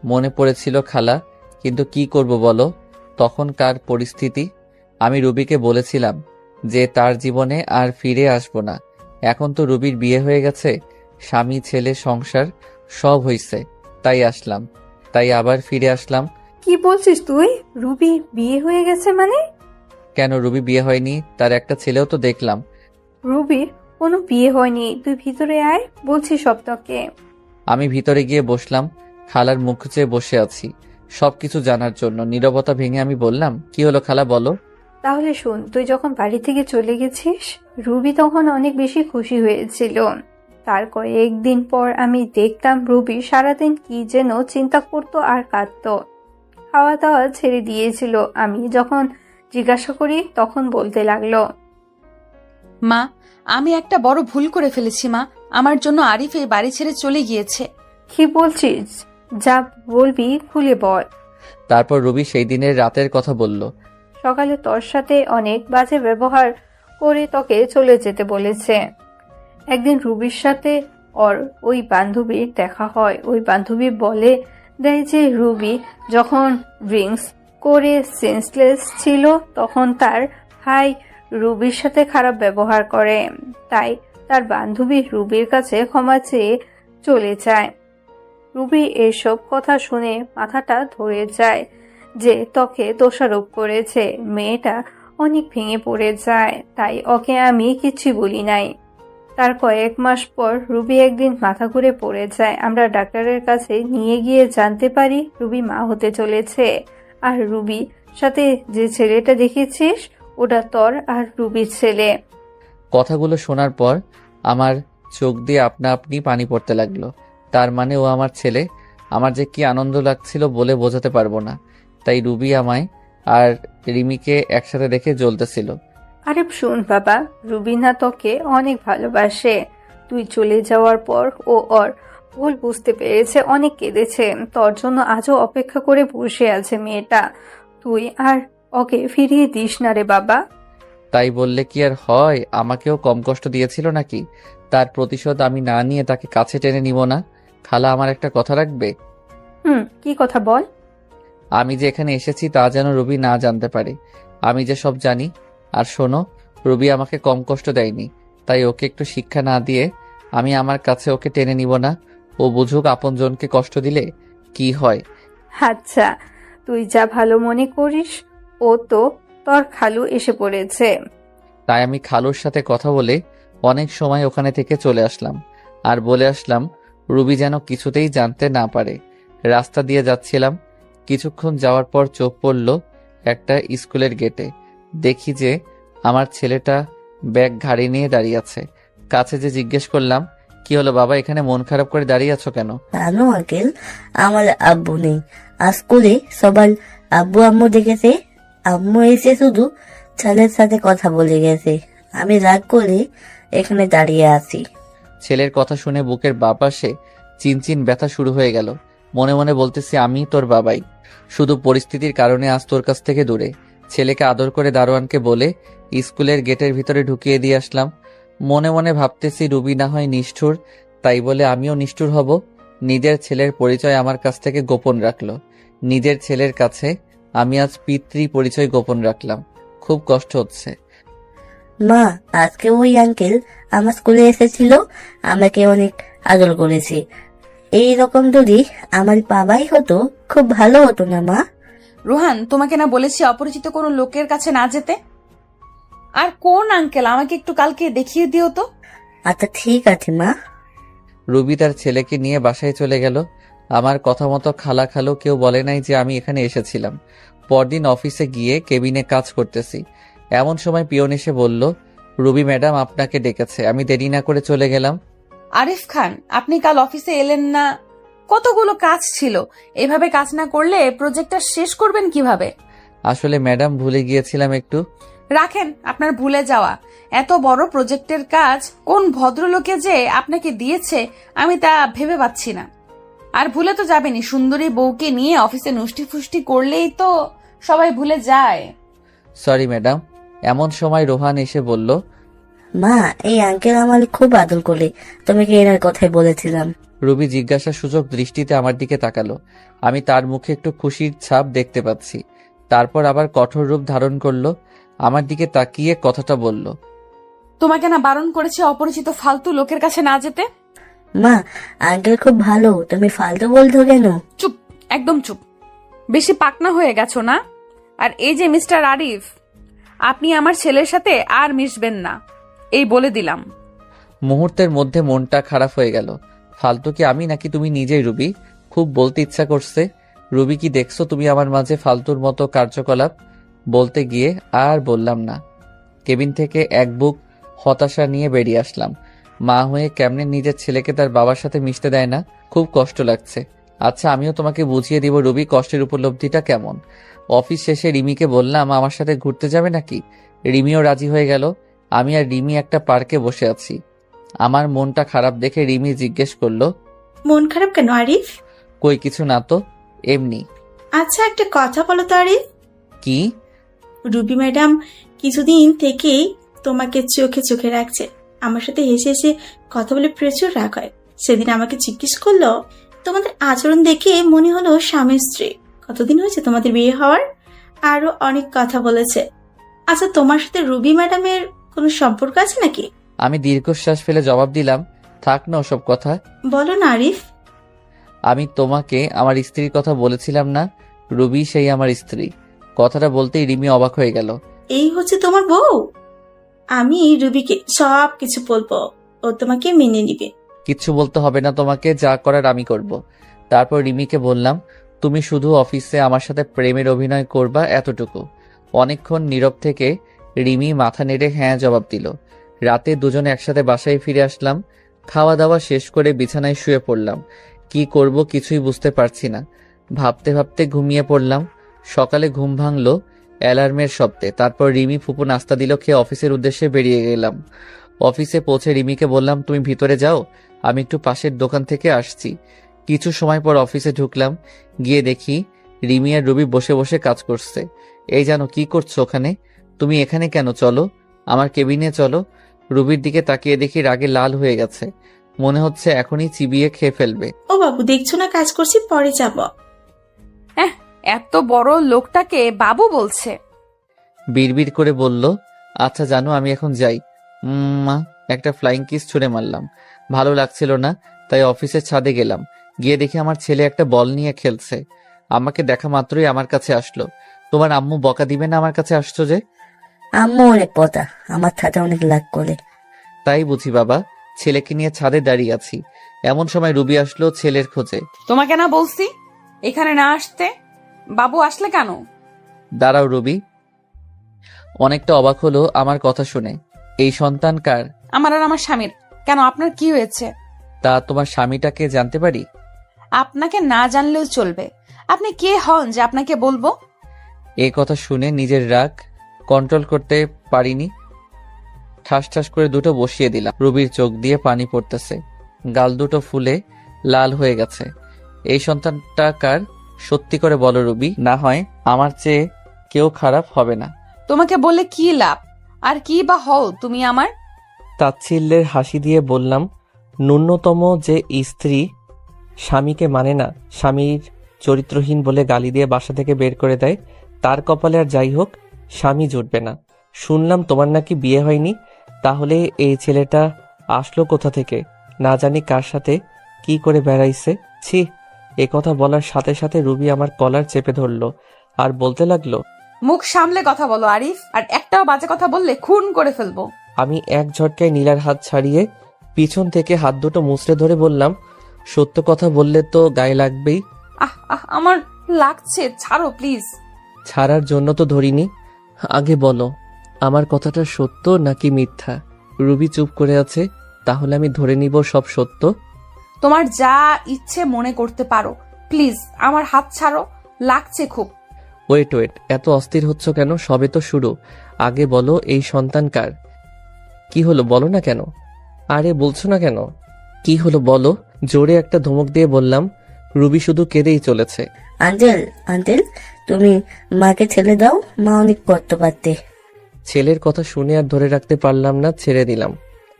মনে পড়েছিল খালা, কিন্তু কি করব বলো, তখনকার পরিস্থিতি। আমি রুবিকে বলেছিলাম যে তার জীবনে আর ফিরে আসবো না। এখন তো রুবির বিয়ে হয়ে গেছে, স্বামী ছেলে সংসার সব হইছে, তাই আসলাম, তাই আবার ফিরে আসলাম। কি বলছিস তুই? রুবি বিয়ে হয়ে গেছে মানে? কেন, রুবি বিয়ে হয়নি? তার একটা ছেলেও তো দেখলাম। রুবির কোনো বিয়ে হয়নি, তুই ভিতরে আয়, বলছি সব তোকে। আমি ভিতরে গিয়ে বসলাম, খালার মুখ চেয়ে বসে আছি সবকিছু জানার জন্য। নীরবতা ভেঙে আমি বললাম, কি হলো খালা, বলো। তাহলে শোন, তুই যখন বাড়ি থেকে চলে গেছিস, রুবি তখন অনেক বেশি খুশি হয়েছিল। তার কয়েকদিন পর আমি দেখতাম রুবি সারাদিন কি যেন চিন্তা করতো আর কাঁদতো। খাওয়া দাওয়া ছেড়ে দিয়েছিল। আমি যখন জিজ্ঞাসা করি তখন বলতে লাগলো, মা, আমি একটা বড় ভুল করে ফেলেছি মা। আমার জন্য আরিফ এই বাড়ি ছেড়ে চলে গিয়েছে। কি বলছিস? যা বলবি খুলে বল। তারপর রুবি সেই দিনের রাতের কথা বলল। সকালে তোর সাথে অনেক বাজে ব্যবহার করে তোকে চলে যেতে বলেছে। একদিন রুবির সাথে ওর ওই বান্ধবীর দেখা হয়। ওই বান্ধবী বলে দেয় যে রুবি যখন ড্রিঙ্কস করে সেন্সলেস ছিল তখন তার ভাই রুবির সাথে খারাপ ব্যবহার করে। তাই তার বান্ধবী রুবির কাছে ক্ষমা চেয়ে চলে যায়। রুবি এসব কথা শুনে মাথাটা ধরে যায় যে তোকে দোষারোপ করেছে। মেয়েটা অনেক ভেঙে পড়ে যায়, তাই ওকে আমি কিছু বলি নাই। তার কয়েক মাস পর রুবি একদিন মাথা ঘুরে পড়ে যায়। আমরা ডাক্তারের কাছে নিয়ে গিয়ে জানতে পারি রুবি মা হতে চলেছে। আর রুবি সাথে যে ছেলেটা দেখেছিস ওটা তোর আর রুবির ছেলে। কথাগুলো শোনার পর আমার চোখ দিয়ে আপনা আপনি পানি পড়তে লাগলো। তার মানে ও আমার ছেলে। আমার যে কি আনন্দ লাগছিল বলে বোঝাতে পারবো না। তাই রুবি আমায় আর রিমিকে একসাথে দেখে জ্বলতেছিল। আরে শোন বাবা, রুবিনা তোকে অনেক ভালোবাসে। তুই চলে যাওয়ার পর ও ওর ভুল বুঝতে পেরেছে, অনেক কেঁদেছে। তোর জন্য আজও অপেক্ষা করে বসে আছে মেয়েটা। তুই আর ওকে ফিরিয়ে দিস না রে বাবা। তাই বললে কি আর হয়? আমাকেও কম কষ্ট দিয়েছিল নাকি? তার প্রতিশোধ আমি না নিয়ে তাকে কাছে টেনে নিব না? খালা, আমার একটা কথা রাখবে? কি কথা বল। আমি যে এখানে এসেছি তা যেন রুবি না জানতে পারে। আমি যে সব জানি। আর শোনো, রুবি আমাকে কম কষ্ট দেয়নি, তাই ওকে একটু শিক্ষা না দিয়ে আমি আমার কাছে ওকে টেনে নিব না। ও বুঝুক আপনজনকে কষ্ট দিলে কি হয়। আচ্ছা, তুই যা ভালো মনে করিস। ও তো তোর খালু এসে পড়েছে। তাই আমি খালুর সাথে কথা বলে অনেক সময় ওখানে থেকে চলে আসলাম। আর বলে আসলাম রুবি যেন কিছুতেই জানতে না পারে। রাস্তা দিয়ে যাচ্ছিলাম, কিছুক্ষণ যাওয়ার পর চোখ পড়ল একটা স্কুলের গেটে। দেখি যে আমার ছেলেটা ব্যাগ ঘাড়ি নিয়ে দাঁড়িয়ে আছে। কাছে যে জিজ্ঞেস করলাম, কি হলো বাবা, এখানে মন খারাপ করে দাঁড়িয়ে আছো কেন? জানো আঙ্কেল, আমার আব্বু নেই। আজ স্কুলে সবার আব্বু আম্মু দেখেছে। আম্মু এসে শুধু ছেলের সাথে কথা বলে গেছে। আমি রাগ করে এখানে দাঁড়িয়ে আছি। ছেলের কথা শুনে বুকের বাঁ পাশে চিনচিন ব্যথা শুরু হয়ে গেল। মনে মনে বলতেছি, আমি তোর বাবাই, শুধু পরিস্থিতির কারণে আজ তোর কাছ থেকে দূরে। ছেলেকে আদর করে দারোয়ানকে বলে স্কুলের গেটের ভিতরে ঢুকিয়ে দিয়ে আসলাম। মনে মনে ভাবতেছি রুবি না হয় নিষ্ঠুর, তাই বলে আমিও নিষ্ঠুর হব। নিজের ছেলের পরিচয় আমার কাছ থেকে গোপন রাখলো। নিজের ছেলের কাছে আমি আজ পিতৃ পরিচয় গোপন রাখলাম। খুব কষ্ট হচ্ছে। মা, আজকে ওই আঙ্কেল আমার স্কুলে এসেছিল, আমাকে অনেক আদর করেছে। এইরকম যদি আমার বাবাই হতো খুব ভালো হতো না মা? রোহান, তোমাকে না বলেছি অপরিচিত কোনো লোকের কাছে না যেতে? আর কোন আঙ্কেল, আমাকে একটু কালকে দেখিয়ে দিও তো। আচ্ছা ঠিক আছে মা। রুবি তার ছেলেকে নিয়ে বাসায় চলে গেল। আমার কথা মতো খালা খালু কেউ বলে নাই যে আমি এখানে এসেছিলাম। পরদিন অফিসে গিয়ে কেবিনে কাজ করতেছি, এমন সময় পিয়ন এসে বলল, রুবি ম্যাডাম আপনাকে ডেকেছে। আমি দেরি না করে চলে গেলাম। আরিফ খান, আপনি কাল অফিসে এলেন না, কতগুলো কাজ ছিল, এভাবে কাজ না করলে প্রজেক্টটা শেষ করবেন কিভাবে? আসলে ম্যাডাম ভুলে গিয়েছিলাম একটু। রাখেন আপনার ভুলে যাওয়া। এত বড় প্রজেক্টের কাজ কোন ভদ্রলোকে যে আপনাকে দিয়েছে আমি তা ভেবে পাচ্ছি না। আর ভুলে তো যাবেনি, সুন্দরী বউকে নিয়ে অফিসে নুষ্টি ফুষ্টি করলেই তো সবাই ভুলে যায়। Sorry madam. এমন সময় রোহান এসে বলল, মা, এই আঙ্কেল আমার খুব আদর করে, তোমাকে এনার কথাই বলেছিলাম। রুবি জিজ্ঞাসা সূচক দৃষ্টিতে আমার দিকে তাকালো। আমি তার মুখে একটু খুশির ছাপ দেখতে পাচ্ছি। তারপর আবার কঠোর রূপ ধারণ করলো, আমার দিকে তাকিয়ে কথাটা বলল, তোমাকে না বারণ করেছে অপরিচিত ফালতু লোকের কাছে না যেতে? মা, আঙ্কেল খুব ভালো, তুমি ফালতু বলছো কেন? চুপ, একদম চুপ। বেশি পাকনা হয়ে গেছো না? আর এই যে মিস্টার আরিফ, আপনি আমার ছেলের সাথে আর মিশবেন না, এই বলে দিলাম। মুহূর্তের মধ্যে মনটা খারাপ হয়ে গেল। ফালতু কি আমি নাকি তুমি নিজেই? রুবি, খুব বলতে ইচ্ছা করছে। রুবি, কি দেখছো তুমি আমার মাঝে ফালতুর মতো কার্যকলাপ? বলতে গিয়ে আর বললাম না। কেবিন থেকে এক বুক হতাশা নিয়ে বেরিয়ে আসলাম। মা হয়ে কেমনে নিজের ছেলেকে তার বাবার সাথে মিশতে দেয় না, খুব কষ্ট লাগছে। আচ্ছা, আমিও তোমাকে বুঝিয়ে দিব রুবি কষ্টের উপলব্ধিটা কেমন। অফিস শেষে রিমিকে বললাম আমার সাথে ঘুরতে যাবে নাকি। রিমিও রাজি হয়ে গেল। আমি আর রিমি একটা পার্কে বসে আছি। আমার মনটা খারাপ দেখে রিমি জিজ্ঞেস করলো, মন খারাপ কেন আরিফ? কই কিছু না তো, এমনি। আচ্ছা, একটা কথা বলো তো আরিফ। কি? রুবি ম্যাডাম কিছুদিন থেকেই তোমাকে চোখে চোখে রাখছে। আমার সাথে হেসে হেসে কথা বলে প্রচুর রাগ হয়। সেদিন আমাকে জিজ্ঞেস করলো, তোমাদের আচরণ দেখে মনে হলো স্বামী স্ত্রী, কতদিন হয়েছে তোমাদের বিয়ে হওয়ার? আরো অনেক কথা বলেছে। আচ্ছা, তোমার সাথে রুবি ম্যাডামের কোনো সম্পর্ক আছে নাকি? আমি দীর্ঘশ্বাস ফেলে জবাব দিলাম, থাক না ওসব কথা। বলো না আরিফ। আমি তোমাকে আমার স্ত্রীর কথা বলেছিলাম না? রুবি সেই আমার স্ত্রী। কথাটা বলতেই রিমি অবাক হয়ে গেল। এই হচ্ছে তোমার বউ? আমি রুবিকে সব কিছু বলবো, ও তোমাকে মেনে নিবে। কিচ্ছু বলতে হবে না তোমাকে, যা করার আমি করব। তারপর রিমিকে বললাম, তুমি শুধু অফিসে আমার সাথে প্রেমের অভিনয় করবা, এতটুকু। অনেকক্ষণ নীরব থেকে রিমি মাথা নেড়ে হ্যাঁ জবাব দিল। রাতে দুজনে একসাথে বাসায় ফিরে আসলাম। খাওয়া দাওয়া শেষ করে বিছানায় শুয়ে পড়লাম। কি করব কিছুই বুঝতে পারছি না। ভাবতে ভাবতে ঘুমিয়ে পড়লাম। সকালে ঘুম ভাঙলো অ্যালার্মের শব্দে। তারপর রিমি ফুপু নাস্তা দিল, খেয়ে অফিসের উদ্দেশ্যে বেরিয়ে গেলাম। অফিসে পৌঁছে রিমিকে বললাম, তুমি ভিতরে যাও, আমি একটু পাশের দোকান থেকে আসছি। কিছু সময় পর অফিসে ঢুকলাম। গিয়ে দেখি রিমি আর রুবি বসে বসে কাজ করছে। এই জানো কি করছো ওখানে? তুমি এখানে কেন? চলো আমার কেবিনে চলো। রুবির দিকে তাকিয়ে দেখি রাগে লাল হয়ে গেছে। মনে হচ্ছে এখনই চিবিয়ে খেয়ে ফেলবে। ও বাবু, দেখছো না কাজ করছি, পরে যাব। এত বড় লোকটাকে বাবু বলছে। বিড়বিড় করে বলল, আচ্ছা জানো আমি এখন যাই। মা, একটা ফ্লাইং কিস ছুঁড়ে মারলাম। ভালো লাগছিল না, তাই অফিসের ছাদে গেলাম। গিয়ে দেখি আমার ছেলে একটা বল নিয়ে খেলছে। আমাকে দেখা মাত্রই আমার কাছে আসলো। তোমার আম্মু বকা দিবে না আমার কাছে আসছো যে? আম্মু অনেক পতা, আমার সাথে অনেক লাগ করে। তাই বুঝি বাবা, ছেলেকে নিয়ে ছাদে দাঁড়িয়ে আছি। এমন সময় রুবি আসলো ছেলের খোঁজে। তোমাকে না বলছি এখানে না আসতে? বাবু আসলে কেন? দাঁড়াও রুবি। অনেকটা অবাক হলো আমার কথা শুনে। এই সন্তান কার? আমার আর আমার স্বামীর। কেন, আপনার কি হয়েছে? তা তোমার স্বামীটাকে জানতে পারি? আপনাকে না জানলেও চলবে। আপনি কে হন যে আপনাকে বলবো? এই কথা শুনে নিজের রাগ কন্ট্রোল করতে পারিনি। ঠাস ঠাস করে দুটো বসিয়ে দিলাম। রুবির চোখ দিয়ে পানি পড়তেছে, গাল দুটো ফুলে লাল হয়ে গেছে। এই সন্তানটা কার? সত্যি করে বলো রুবি, না হয় আমার চেয়ে কেউ খারাপ হবে না। তোমাকে বলে কি লাভ? আর কি বা হও তুমি আমার? তাচ্ছিল্যের হাসি দিয়ে বললাম, ন্যূনতম যে স্ত্রী স্বামীকে মানে না, স্বামীর চরিত্রহীন বলে গালি দিয়ে বাসা থেকে বের করে দেয়, তার কপালে আর যাই হোক স্বামী জুটবে না। শুনলাম তোমার নাকি বিয়ে হয়নি, তাহলে এই ছেলেটা আসলো কোথা থেকে? না জানি কার সাথে কি করে বেড়াইছে। ছি! এ কথা বলার সাথে সাথে রুবি আমার কলার চেপে ধরলো আর বলতে লাগলো, মুখ সামলে কথা বলো আরিফ, আর একটাও বাজে কথা বললে খুন করে ফেলবো। আমি এক ঝটকায় নীলার হাত ছাড়িয়ে পিছন থেকে হাত দুটো মুচড়ে ধরে বললাম, সত্য কথা বললে তো গায়ে লাগবেই। আমার লাগছে, ছাড়ো প্লিজ। ছাড়ার জন্য তো ধরিনি। আগে বলো, আমার কথাটা সত্য নাকি মিথ্যা? রুবি চুপ করে আছে। তাহলে আমি ধরে নিব সব সত্য। তোমার যা ইচ্ছে মনে করতে পারো, প্লিজ আমার হাত ছাড়ো, লাগছে খুব। ওয়েট, এত অস্থির হচ্ছ কেন? সবে তো শুরু। আগে বলো, এই সন্তান কার? কি হলো বলো না কেন? আরে বলছো না কেন? কি হলো বলো। জোরে একটা ধমক দিয়ে বললাম। রুবি শুধু কেঁদেই চলেছে। আঙ্কেল তুমি মাকে ছেড়ে দাও, মা অনেক করতে পারতে। ছেলের কথা শুনে আর ধরে রাখতে পারলাম না, ছেড়ে দিলাম।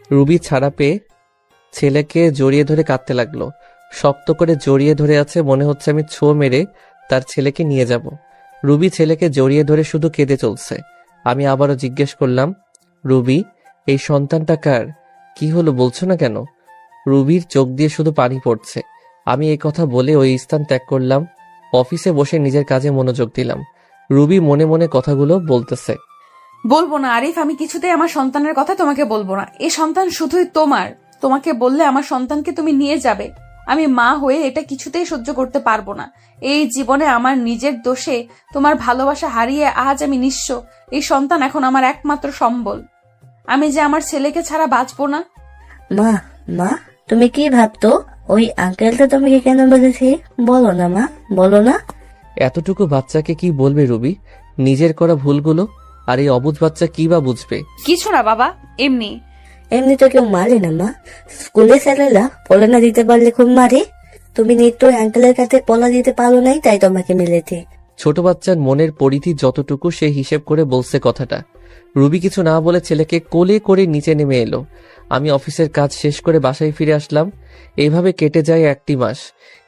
রুবি ছাড়া পেয়ে ছেলেকে জড়িয়ে ধরে কাঁদতে লাগলো। শক্ত করে জড়িয়ে ধরে আছে, মনে হচ্ছে আমি ছো মেরে তার ছেলেকে নিয়ে যাব। রুবি ছেলেকে জড়িয়ে ধরে শুধু কেঁদে চলছে। আমি আবারও জিজ্ঞেস করলাম, রুবি এই সন্তানটা কার? কি হলো বলছো না কেন? রুবির চোখ দিয়ে শুধু পানি পড়ছে। আমি এই কথা বলে ওই স্থান ত্যাগ করলাম। অফিসে বসে নিজের কাজে মনোযোগ দিলাম। রুবি মনে মনে কথাগুলো বলতেছে। বলবো না আরিফ, আমি কিছুতেই আমার সন্তানের কথা তোমাকে বলবো না। এই সন্তান শুধুই তোমার। তোমাকে বললে আমার সন্তানকে তুমি নিয়ে যাবে। আমি মা হয়ে এটা কিছুতেই সহ্য করতে পারবো না। এই জীবনে আমার নিজের দোষে তোমার ভালোবাসা হারিয়ে আজ আমি নিঃস্ব। এই সন্তান এখন আমার একমাত্র সম্বল। আমি যে আমার ছেলেকে ছাড়া বাঁচবো না। মা তুমি কি ভাবতো? ওই আঙ্কেলটা তোমাকে কেন বলেছে? বলো না মা, বলো না। এতটুকু বাচ্চাকে কি বলবে রুবি? নিজের করা ভুলগুলো। আর এই অবুঝ বাচ্চা কি বা বুঝবে? কিছু না বাবা, এমনি তো কেউ মারে না মা। স্কুলে ছেলেরা পড়ানা দিতে পারলে খুব মারে। তুমি নিশ্চয় আঙ্কেলের কাছে পড়া দিতে পারো নাই, তাই তোমাকে মিলেছে। ছোট বাচ্চার মনের পরিধি যতটুকু সে হিসেব করে বলছে কথাটা। রুবি কিছু না বলে ছেলেকে কোলে করে নিচে নেমে এলো। আমি অফিসের কাজ শেষ করে বাসায় ফিরে আসলাম। এইভাবে কেটে যায় 1টি মাস।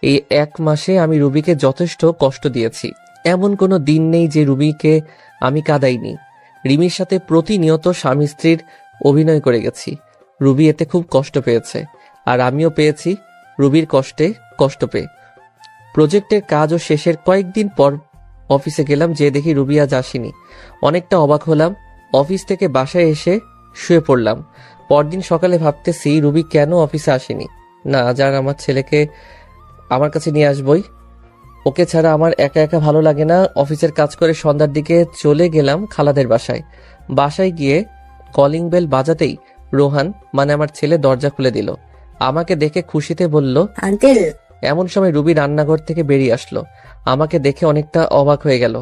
এই 1 মাসে আমি রুবিকে যথেষ্ট কষ্ট দিয়েছি। এমন কোনো দিন নেই যে রুবিকে আমি কাঁদাইনি। রিমির সাথে প্রতিনিয়ত স্বামী স্ত্রীর অভিনয় করে গেছি। রুবি এতে খুব কষ্ট পেয়েছে, আর আমিও পেয়েছি রুবির কষ্টে কষ্ট পেয়ে। প্রজেক্টের কাজও শেষের কয়েকদিন পর অফিসে গেলাম, যে দেখি রুবি আজ আসেনি। অনেকটা অবাক হলাম। অফিস থেকে বাসায় এসে শুয়ে পড়লাম। পরদিন সকালে ভাবতেছি রুবি কেন অফিসে আসেনি। না, আজ আর আমার ছেলেকে আমার কাছে নিয়ে আসবই। ওকে ছাড়া আমার একা একা ভালো লাগে না। অফিসের কাজ করে সন্ধ্যার দিকে চলে গেলাম খালাদের বাসায়। বাসায় গিয়ে কলিং বেল বাজাতেই রোহান মানে আমার ছেলে দরজা খুলে দিল। আমাকে দেখে খুশিতে বলল, আঙ্কেল। এমন সময় রুবি রান্নাঘর থেকে বেরিয়ে আসলো। আমাকে দেখে অনেকটা অবাক হয়ে গেল।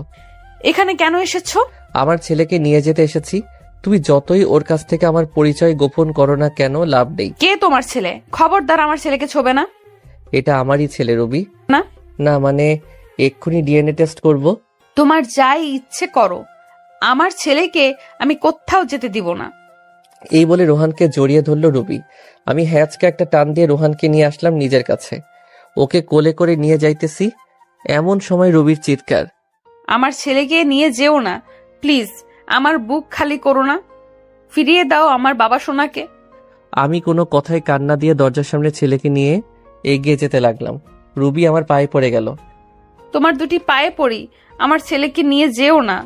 এখানে কেন এসেছো? আমার ছেলেকে নিয়ে যেতে এসেছি। তুমি যতই ওর কাছ থেকে আমার পরিচয় গোপন করো না কেন, লাভ নেই। কে তোমার ছেলে? খবরদার আমার ছেলেকে ছোবে না। এটা আমারই ছেলে রুবি। না না মানে এক্ষুনি ডিএনএ টেস্ট করব। তোমার যাই ইচ্ছে করো, আমার ছেলেকে আমি কোথাও যেতে দিব না। এই বলে রোহানকে জড়িয়ে ধরল রুবি। আমি হ্যাচকে একটা টান দিয়ে রোহানকে নিয়ে আসলাম নিজের কাছে। ওকে কোলে করে নিয়ে যাইতেছি, এমন সময় রুবির চিৎকার, আমার ছেলেকে নিয়ে যেও না প্লিজ। আমার বুক খালি করো না, ফিরিয়ে দাও আমার বাবা সোনাকে। আমি কোনো কথায় কান্না দিয়ে দরজার সামনে ছেলেকে নিয়ে এগিয়ে যেতে লাগলাম। রুবি আমার পায়ে পড়ে গেল। তোমার দুটি পায়ে পড়ি, আমার ছেলেকে নিয়ে যেও না।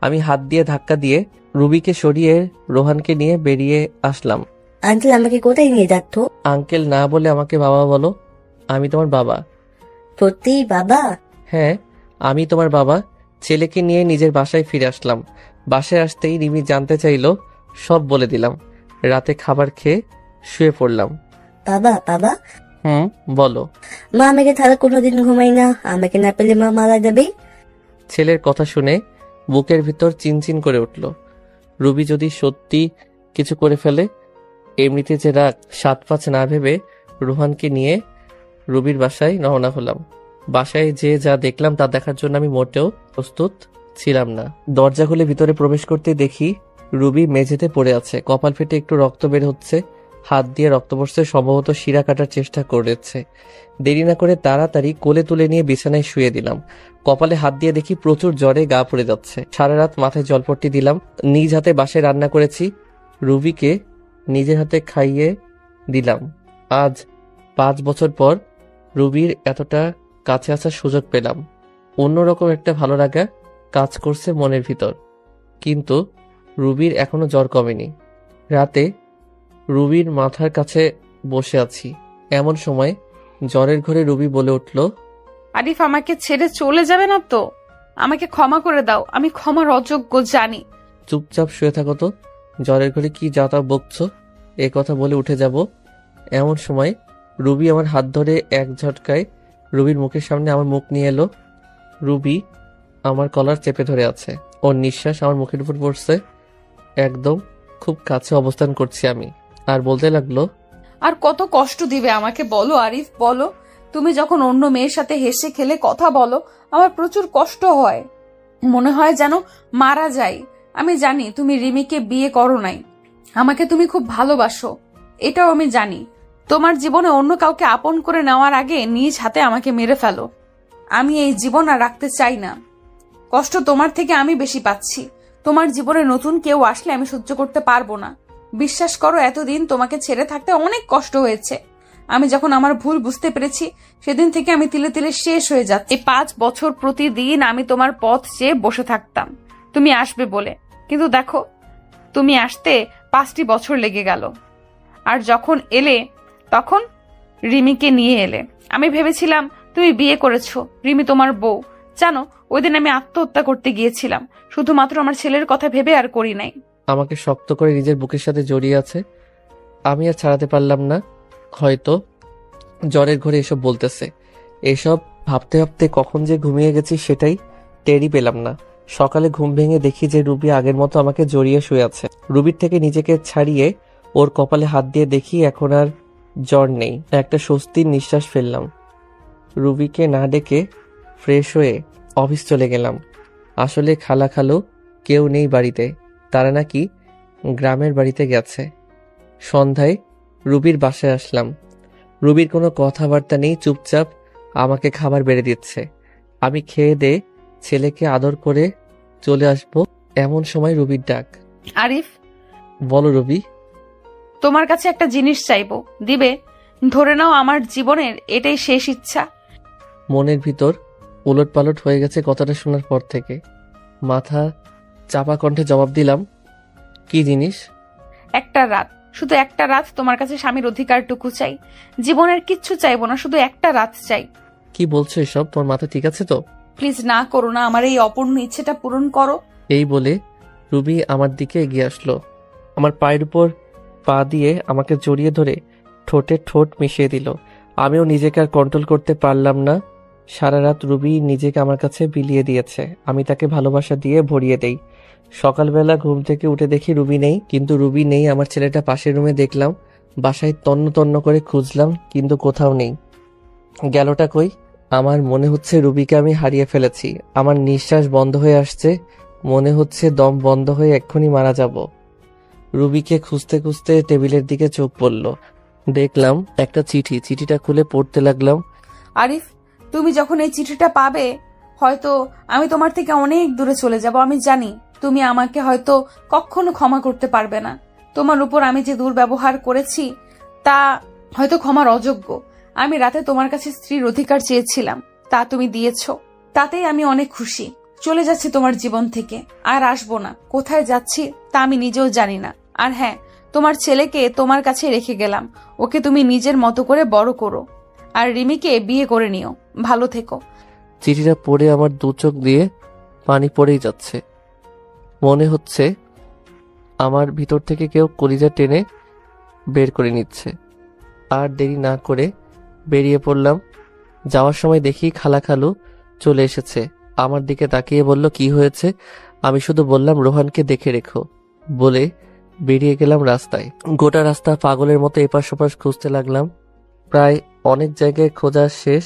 আমি হাত দিয়ে ধাক্কা দিয়ে রুবিকে সরিয়ে রোহানকে নিয়ে বেরিয়ে আসলাম। আঙ্কেল আমাকে কোথায় নিয়ে যাচ্ছ? আঙ্কেল না বলে আমাকে বাবা বলো। আমি তোমার বাবা। সত্যি বাবা? হ্যাঁ, আমি তোমার বাবা। ছেলেকে নিয়ে নিজের বাসায় ফিরে আসলাম। বাসায় আসতেই রিমি জানতে চাইলো, সব বলে দিলাম। রাতে খাবার খেয়ে শুয়ে পড়লাম। বাবা বলো। মা আমাকে ছাড়া কোনোদিন ঘুমাই না, আমাকে না পেলে মা মারা যাবে। ছেলের কথা শুনে বুকের ভিতর চিনচিন করে উঠল। রুবি যদি সত্যি কিছু করে ফেলে। এমনিতে যে রাগ, 7-5 না ভেবে রোহানকে নিয়ে রুবির বাসায় রওনা হলাম। বাসায় যে যা দেখলাম তা দেখার জন্য আমি মোটেও প্রস্তুত ছিলাম না। দরজা খুলে ভিতরে প্রবেশ করতে দেখি রুবি মেঝেতে পড়ে আছে। কপাল ফেটে একটু রক্ত বের হচ্ছে। হাত দিয়ে রক্ত পড়ছে, সম্ভবত শিরা কাটার চেষ্টা করেছে। দেরি না করে তাড়াতাড়ি কোলে তুলে নিয়ে বিছানায় শুয়ে দিলাম। কপালে হাত দিয়ে দেখি প্রচুর জ্বরে গা পুড়ে যাচ্ছে। সারা রাত মাথায় জলপট্টি দিলাম। নিজ হাতে বাসায় রান্না করেছি, রুবিকে নিজের হাতে খাইয়ে দিলাম। আজ 5 বছর পর রুবির এতটা কাছে আসার সুযোগ পেলাম। অন্যরকম একটা ভালো লাগা কাজ করছে মনের ভিতর। কিন্তু রুবির এখনো জ্বর কমেনি। রাতে রুবির মাথার কাছে বসে আছি, এমন সময় জ্বরের ঘরে রুবি বলে উঠল, আরিফ আমাকে ছেড়ে চলে যাবে না তো? আমাকে ক্ষমা করে দাও, আমি ক্ষমার অযোগ্য জানি। চুপচাপ শুয়ে থাকো তো, জ্বরের ঘরে কি যাতা বকছো? এ কথা বলে উঠে যাব, এমন সময় রুবি আমার হাত ধরে এক ঝটকায় রুবির মুখের সামনে আমার মুখ নিয়ে এলো। রুবি আমার কলার চেপে ধরে আছে, ওর নিঃশ্বাস আমার মুখের উপর পড়ছে। একদম খুব কাছে অবস্থান করছি আমি, আর বলতে লাগলো, আর কত কষ্ট দিবে আমাকে বলো আরিফ, বলো। তুমি যখন অন্য মেয়ের সাথে হেসে খেলে কথা বলো, আমার প্রচুর কষ্ট হয়, মনে হয় যেন মারা যাই। আমি জানি তুমি রিমিকে বিয়ে করো নাই, আমাকে তুমি খুব ভালোবাসো, এটাও আমি জানি। তোমার জীবনে অন্য কাউকে আপন করে নেওয়ার আগে নিজ হাতে আমাকে মেরে ফেলো। আমি এই জীবন আর রাখতে চাই না। কষ্ট তোমার থেকে আমি বেশি পাচ্ছি। তোমার জীবনে নতুন কেউ আসলে আমি সহ্য করতে পারবো না। বিশ্বাস করো, এতদিন তোমাকে ছেড়ে থাকতে অনেক কষ্ট হয়েছে। আমি যখন আমার ভুল বুঝতে পেরেছি, সেদিন থেকে আমি তিলে তিলে শেষ হয়ে যাচ্ছি। এই 5 বছর প্রতিদিন আমি তোমার পথ চেয়ে বসে থাকতাম তুমি আসবে বলে, কিন্তু দেখো তুমি আসতে 5টি বছর লেগে গেল। আর যখন এলে তখন রিমিকে নিয়ে এলে। আমি ভেবেছিলাম তুমি বিয়ে করেছো, রিমি তোমার বউ। জানো, ওই দিন আমি আত্মহত্যা করতে গিয়েছিলাম, শুধুমাত্র আমার ছেলের কথা ভেবে, আর করি নাই। আমাকে শক্ত করে নিজের বুকের সাথে জড়িয়ে আছে। আমি আর ছাড়াতে পারলাম না। হয়তো জ্বরের ঘরে এসব বলতেছে। এসব ভাবতে ভাবতে কখন যে ঘুমিয়ে গেছি সেটাই টেরই পেলাম না। সকালে ঘুম ভেঙে দেখি যে রুবি আগের মতো আমাকে জড়িয়ে শুয়ে আছে। রুবির থেকে নিজেকে ছাড়িয়ে ওর কপালে হাত দিয়ে দেখি এখন আর জ্বর নেই। একটা স্বস্তির নিঃশ্বাস ফেললাম। রুবিকে না ডেকে ফ্রেশ হয়ে অফিস চলে গেলাম। আসলে খালা খালু কেউ নেই বাড়িতে, তারা নাকি গ্রামের বাড়িতে গেছে। সন্ধ্যায় রুবির বাসায় আসলাম। রুবির কোনো কথাবার্তা নেই, চুপচাপ আমাকে খাবার বেড়ে দিচ্ছে। আমি খেয়ে দে ছেলেকে আদর করে চলে আসব, এমন সময় রুবির ডাক। আরিফ, বলো রুবি। তোমার কাছে একটা জিনিস চাইবো, দিবে? ধরে নাও আমার জীবনের এটাই শেষ ইচ্ছা। মনের ভিতর উলটপালট হয়ে গেছে কথাটা শোনার পর থেকে। মাথা চাপা কণ্ঠে জবাব দিলাম, কি জিনিস? একটা রাত, শুধু একটা রাত তোমার কাছে স্বামীর অধিকারটুকু চাই। জীবনের কিচ্ছু চাইবো না, শুধু একটা রাত চাই। কি বলছো এসব? তোমার মাথা ঠিক আছে তো? প্লিজ না করো না, আমার এই অপূর্ণ ইচ্ছেটা পূরণ করো। এই বলে রুবি আমার দিকে এগিয়ে আসলো। আমার পায়ের উপর পা দিয়ে আমাকে জড়িয়ে ধরে ঠোঁটে ঠোঁট মিশিয়ে দিল। আমিও নিজেকে আর কন্ট্রোল করতে পারলাম না। সারা রাত রুবি নিজেকে আমার কাছে বিলিয়ে দিয়েছে, আমি তাকে ভালোবাসা দিয়ে ভরিয়ে দেই। সকালবেলা ঘুম থেকে উঠে দেখি রুবি নেই, কিন্তু রুবি নেই। আমার ছেলেটা পাশের রুমে দেখলাম, বাসায় তন্ন তন্ন করে খুঁজলাম কিন্তু কোথাও নেই। গেলটা কই? আমার মনে হচ্ছে রুবিকে আমি হারিয়ে ফেলেছি। আমার নিঃশ্বাস বন্ধ হয়ে আসছে, মনে হচ্ছে দম বন্ধ হয়ে এক্ষুনি মারা যাব। রুবিকে খুঁজতে খুঁজতে টেবিলের দিকে চোখ পড়ল, দেখলাম একটা চিঠি। চিঠিটা খুলে পড়তে লাগলাম। আরিফ, তুমি যখন এই চিঠিটা পাবে, হয়তো আমি তোমার থেকে অনেক দূরে চলে যাব। আমি জানি তুমি আমাকে হয়তো কখনো ক্ষমা করতে পারবে না। তোমার উপর আমি যে দুর্ব্যবহার করেছি তা হয়তো ক্ষমার অযোগ্য। আমি রাতে তোমার কাছে স্ত্রীর অধিকার চেয়েছিলাম, তা তুমি দিয়েছো, তাতেই আমি অনেক খুশি। চলে যাচ্ছি তোমার জীবন থেকে, আর আসবো না। কোথায় যাচ্ছি তা আমি নিজেও জানি না। আর হ্যাঁ, তোমার ছেলেকে তোমার কাছে রেখে গেলাম, ওকে তুমি নিজের মতো করে বড় করো, আর রিমিকে বিয়ে করে নিও। ভালো থেকো। চিঠিটা পড়ে আমার দু চোখ দিয়ে পানি পড়েই যাচ্ছে। মনে হচ্ছে আমার ভিতর থেকে কেউ কলিজা টেনে বের করে নিচ্ছে। আর দেরি না করে বেরিয়ে পড়লাম। যাওয়ার সময় দেখি খালা খালু চলে এসেছে। আমার দিকে তাকিয়ে বলল, কি হয়েছে? আমি শুধু বললাম, রোহানকে দেখে রেখো বলে বেরিয়ে গেলাম রাস্তায়। গোটা রাস্তা পাগলের মতো এপাশ ওপাশ খুঁজতে লাগলাম। প্রায় অনেক জায়গায় খোঁজা শেষ,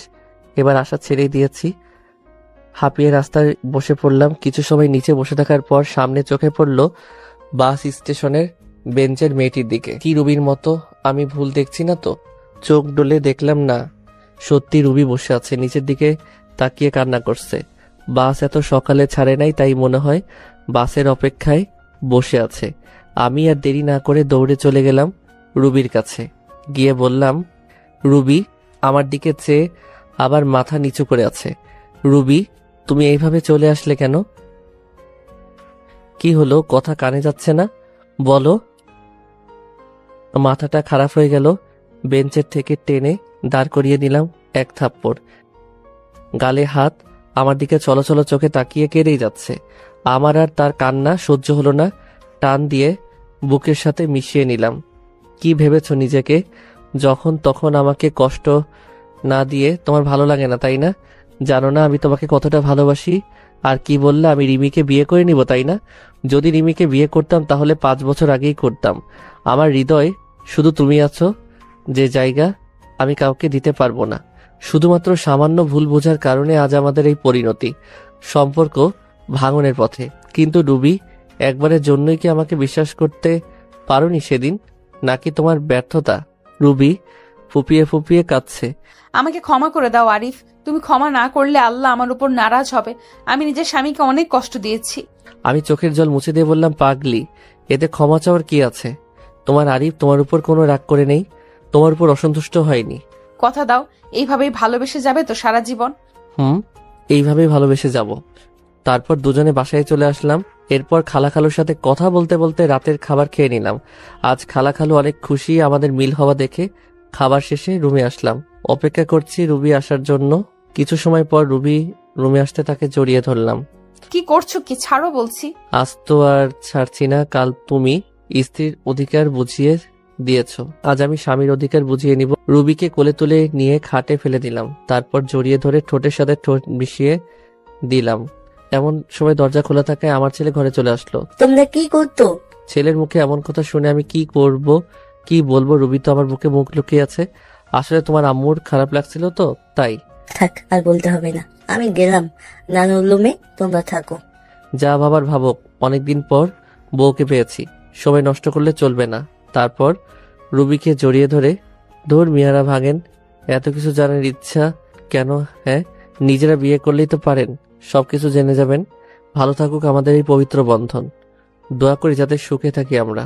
এবার আশা ছেড়েই দিয়েছি। হাঁপিয়ে রাস্তায় বসে পড়লাম। কিছু সময় নিচে বসে থাকার পর সামনে চোখে পড়ল বাস স্টেশনের বেঞ্চের মেয়েটির দিকে। কি রুবির মতো? আমি ভুল দেখছি না তো? চোখ ডলে দেখলাম না, সত্যি রুবি বসে আছে, নিচের দিকে তাকিয়ে কান্না করছে। বাস এত সকালে ছাড়ে নাই, তাই মনে হয় বাসের অপেক্ষায় বসে আছে। আমি আর দেরি না করে দৌড়ে চলে গেলাম রুবির কাছে। গিয়ে বললাম, রুবি। আমার দিকে চেয়ে আবার মাথা নিচু করে আছে। রুবি, তুমি এইভাবে চলে আসলে কেন? কি হলো? কথা কানে যাচ্ছে না? বলো। মাথাটা খারাপ হয়ে গেল। বেঞ্চের থেকে টেনে দাঁড় করিয়ে দিলাম এক থাপ্পড়। গালে হাত, আমার দিকে চলো চোখে তাকিয়ে কেঁদেই যাচ্ছে। আমার আর তার কান্না সহ্য হলো না, টান দিয়ে বুকের সাথে মিশিয়ে নিলাম। কি ভেবেছ নিজেকে? যখন তখন আমাকে কষ্ট না দিয়ে তোমার ভালো লাগে না, তাই না? জানো না আমি তোমাকে কতটা ভালোবাসি। আর কি বললে, আমি রিমিকে বিয়ে করে নিব, তাই না? যদি রিমিকে বিয়ে করতাম তাহলে 5 বছর আগেই করতাম। আমার হৃদয় শুধু তুমি আছো, যে জায়গা আমি কাউকে দিতে পারবো না। শুধুমাত্র সামান্য ভুল বোঝার কারণে আজ আমাদের এই পরিণতি, সম্পর্ক ভাঙনের পথে। কিন্তু রুবি, একবারের জন্যই কি আমাকে বিশ্বাস করতে পারোনি সেদিন, নাকি তোমার ব্যর্থতা? রুবি ফুপিয়ে ফুপিয়ে কাঁদছে। আমাকে ক্ষমা করে দাও আরিফ, তুমি ক্ষমা না করলে আল্লাহ আমার উপর নারাজ হবে। আমি নিজের স্বামীকে অনেক কষ্ট দিয়েছি। আমি চোখের জল মুছে দিয়ে বললাম, পাগলি, এতে ক্ষমা চাওয়ার কি আছে? তোমার আরিফ তোমার উপর কোনো রাগ করে নেই, তোমার উপর অসন্তুষ্ট হয়নি। কথা দাও এইভাবেই ভালোবেসে যাবে তো সারা জীবন? এইভাবেই ভালোবেসে যাব। তারপর দুজনে বাসায় চলে আসলাম। এরপর খালা খালুর সাথে কথা বলতে বলতে রাতের খাবার খেয়ে নিলাম। আজ খালা খালু অনেক খুশি আমাদের মিল হওয়া দেখে। খাবার শেষে রুমে আসলাম, অপেক্ষা করছি রুবি আসার জন্য। কিছু সময় পর রুবি রুমে আসতে তাকে জড়িয়ে ধরলাম। কি করছো কি? ছাড়ো বলছি। আজ তো আর ছাড়ছি না। কাল তুমি স্ত্রীর অধিকার বুঝিয়ে দিয়েছো, আজ আমি স্বামীর অধিকার বুঝিয়ে নিব। রুবিকে কোলে তুলে নিয়ে খাটে ফেলে দিলাম, তারপর জড়িয়ে ধরে ঠোঁটের সাথে ঠোঁট মিশিয়ে দিলাম। এমন সময় দরজা খোলা থাকায় আমার ছেলে ঘরে চলে আসলো। তোমরা কি করতো? ছেলের মুখে এমন কথা শুনে আমি কি করব, কি বলবো? রুবি তো আমার বুকে মুখ লুকিয়ে আছে। আসলে তোমার আম্মুর খারাপ লাগছিল তো তাই। থাক, আর বলতে হবে না, আমি গেলাম নানুর রুমে, তোমরা থাকো। যা ভাবার ভাবো, অনেকদিন পর বউকে পেয়েছি, সময় নষ্ট করলে চলবে না। তারপর রুবিকে জড়িয়ে ধরে, ধুর মিয়ারা ভাগেন, এত কিছু জানার ইচ্ছা কেন? হ্যাঁ, নিজেরা বিয়ে করলেই তো পারেন, সবকিছু জেনে যাবেন। ভালো থাকুক আমাদের এই পবিত্র বন্ধন। দোয়া করি যাতে সুখে থাকি আমরা।